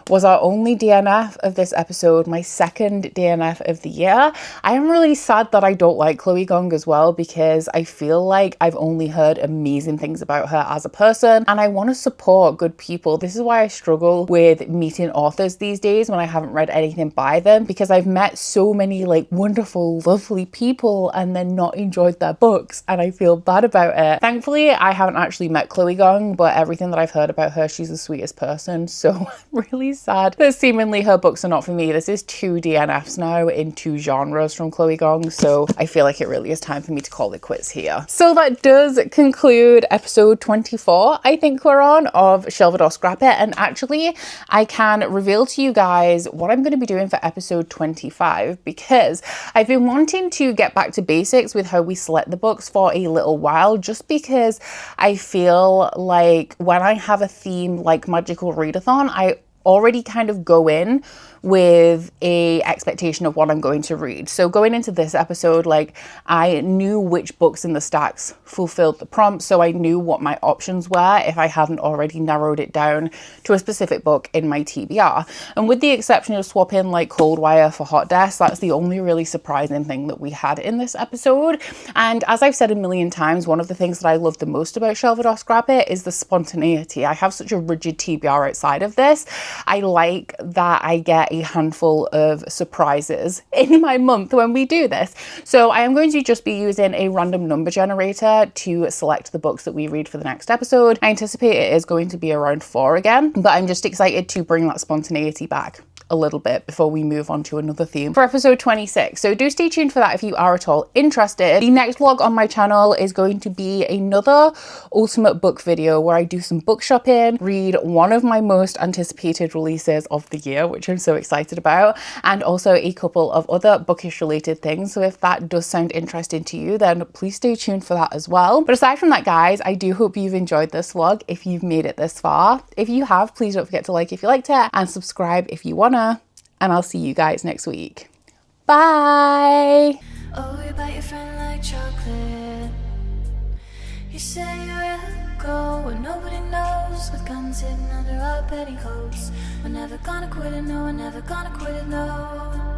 was our only DNF of this episode, my second DNF of the year. I am really sad that I don't like Chloe Gong as well, because I feel like I've only heard amazing things about her as a person, and I want to support good people. This is why I struggle with meeting authors these days when I haven't read anything by them, because I've met so many like wonderful, lovely people and then not enjoyed their books, and I feel bad about it. Thankfully, I haven't actually met Chloe Gong, but everything that I've heard about her, she's the sweetest person, so really sad that seemingly her books are not for me. This is 2 DNFs now in 2 genres from Chloe Gong, so I feel like it really is time for me to call it quits here. So that does conclude episode 24, I think we're on, of Shelve It or Scrap It. And actually, I can reveal to you guys what I'm going to be doing for episode 25, because I've been wanting to get back to basics with how we select the books for a little while, just because I feel like when I have a theme like Magical Readathon, I already kind of go in with a expectation of what I'm going to read. So going into this episode, like, I knew which books in the stacks fulfilled the prompt, so I knew what my options were if I hadn't already narrowed it down to a specific book in my TBR. And with the exception of swapping like Cold Wire for Hot Desk, that's the only really surprising thing that we had in this episode. And as I've said a million times, one of the things that I love the most about Shelve It or Scrap It is the spontaneity. I have such a rigid TBR outside of this. I like that I get a handful of surprises in my month when we do this. So I am going to just be using a random number generator to select the books that we read for the next episode. I anticipate it is going to be around 4 again, but I'm just excited to bring that spontaneity back a little bit before we move on to another theme for episode 26. So do stay tuned for that if you are at all interested. The next vlog on my channel is going to be another ultimate book video where I do some book shopping, read one of my most anticipated releases of the year, which I'm so excited about, and also a couple of other bookish related things. So if that does sound interesting to you, then please stay tuned for that as well. But aside from that, guys, I do hope you've enjoyed this vlog if you've made it this far. If you have, please don't forget to like if you liked it and subscribe if you wanna. And I'll see you guys next week. Bye! Oh, you bite your friend like chocolate. You say you'll go where nobody knows, with guns hidden under our petticoats. We're never gonna quit it, no, we're never gonna quit it, no.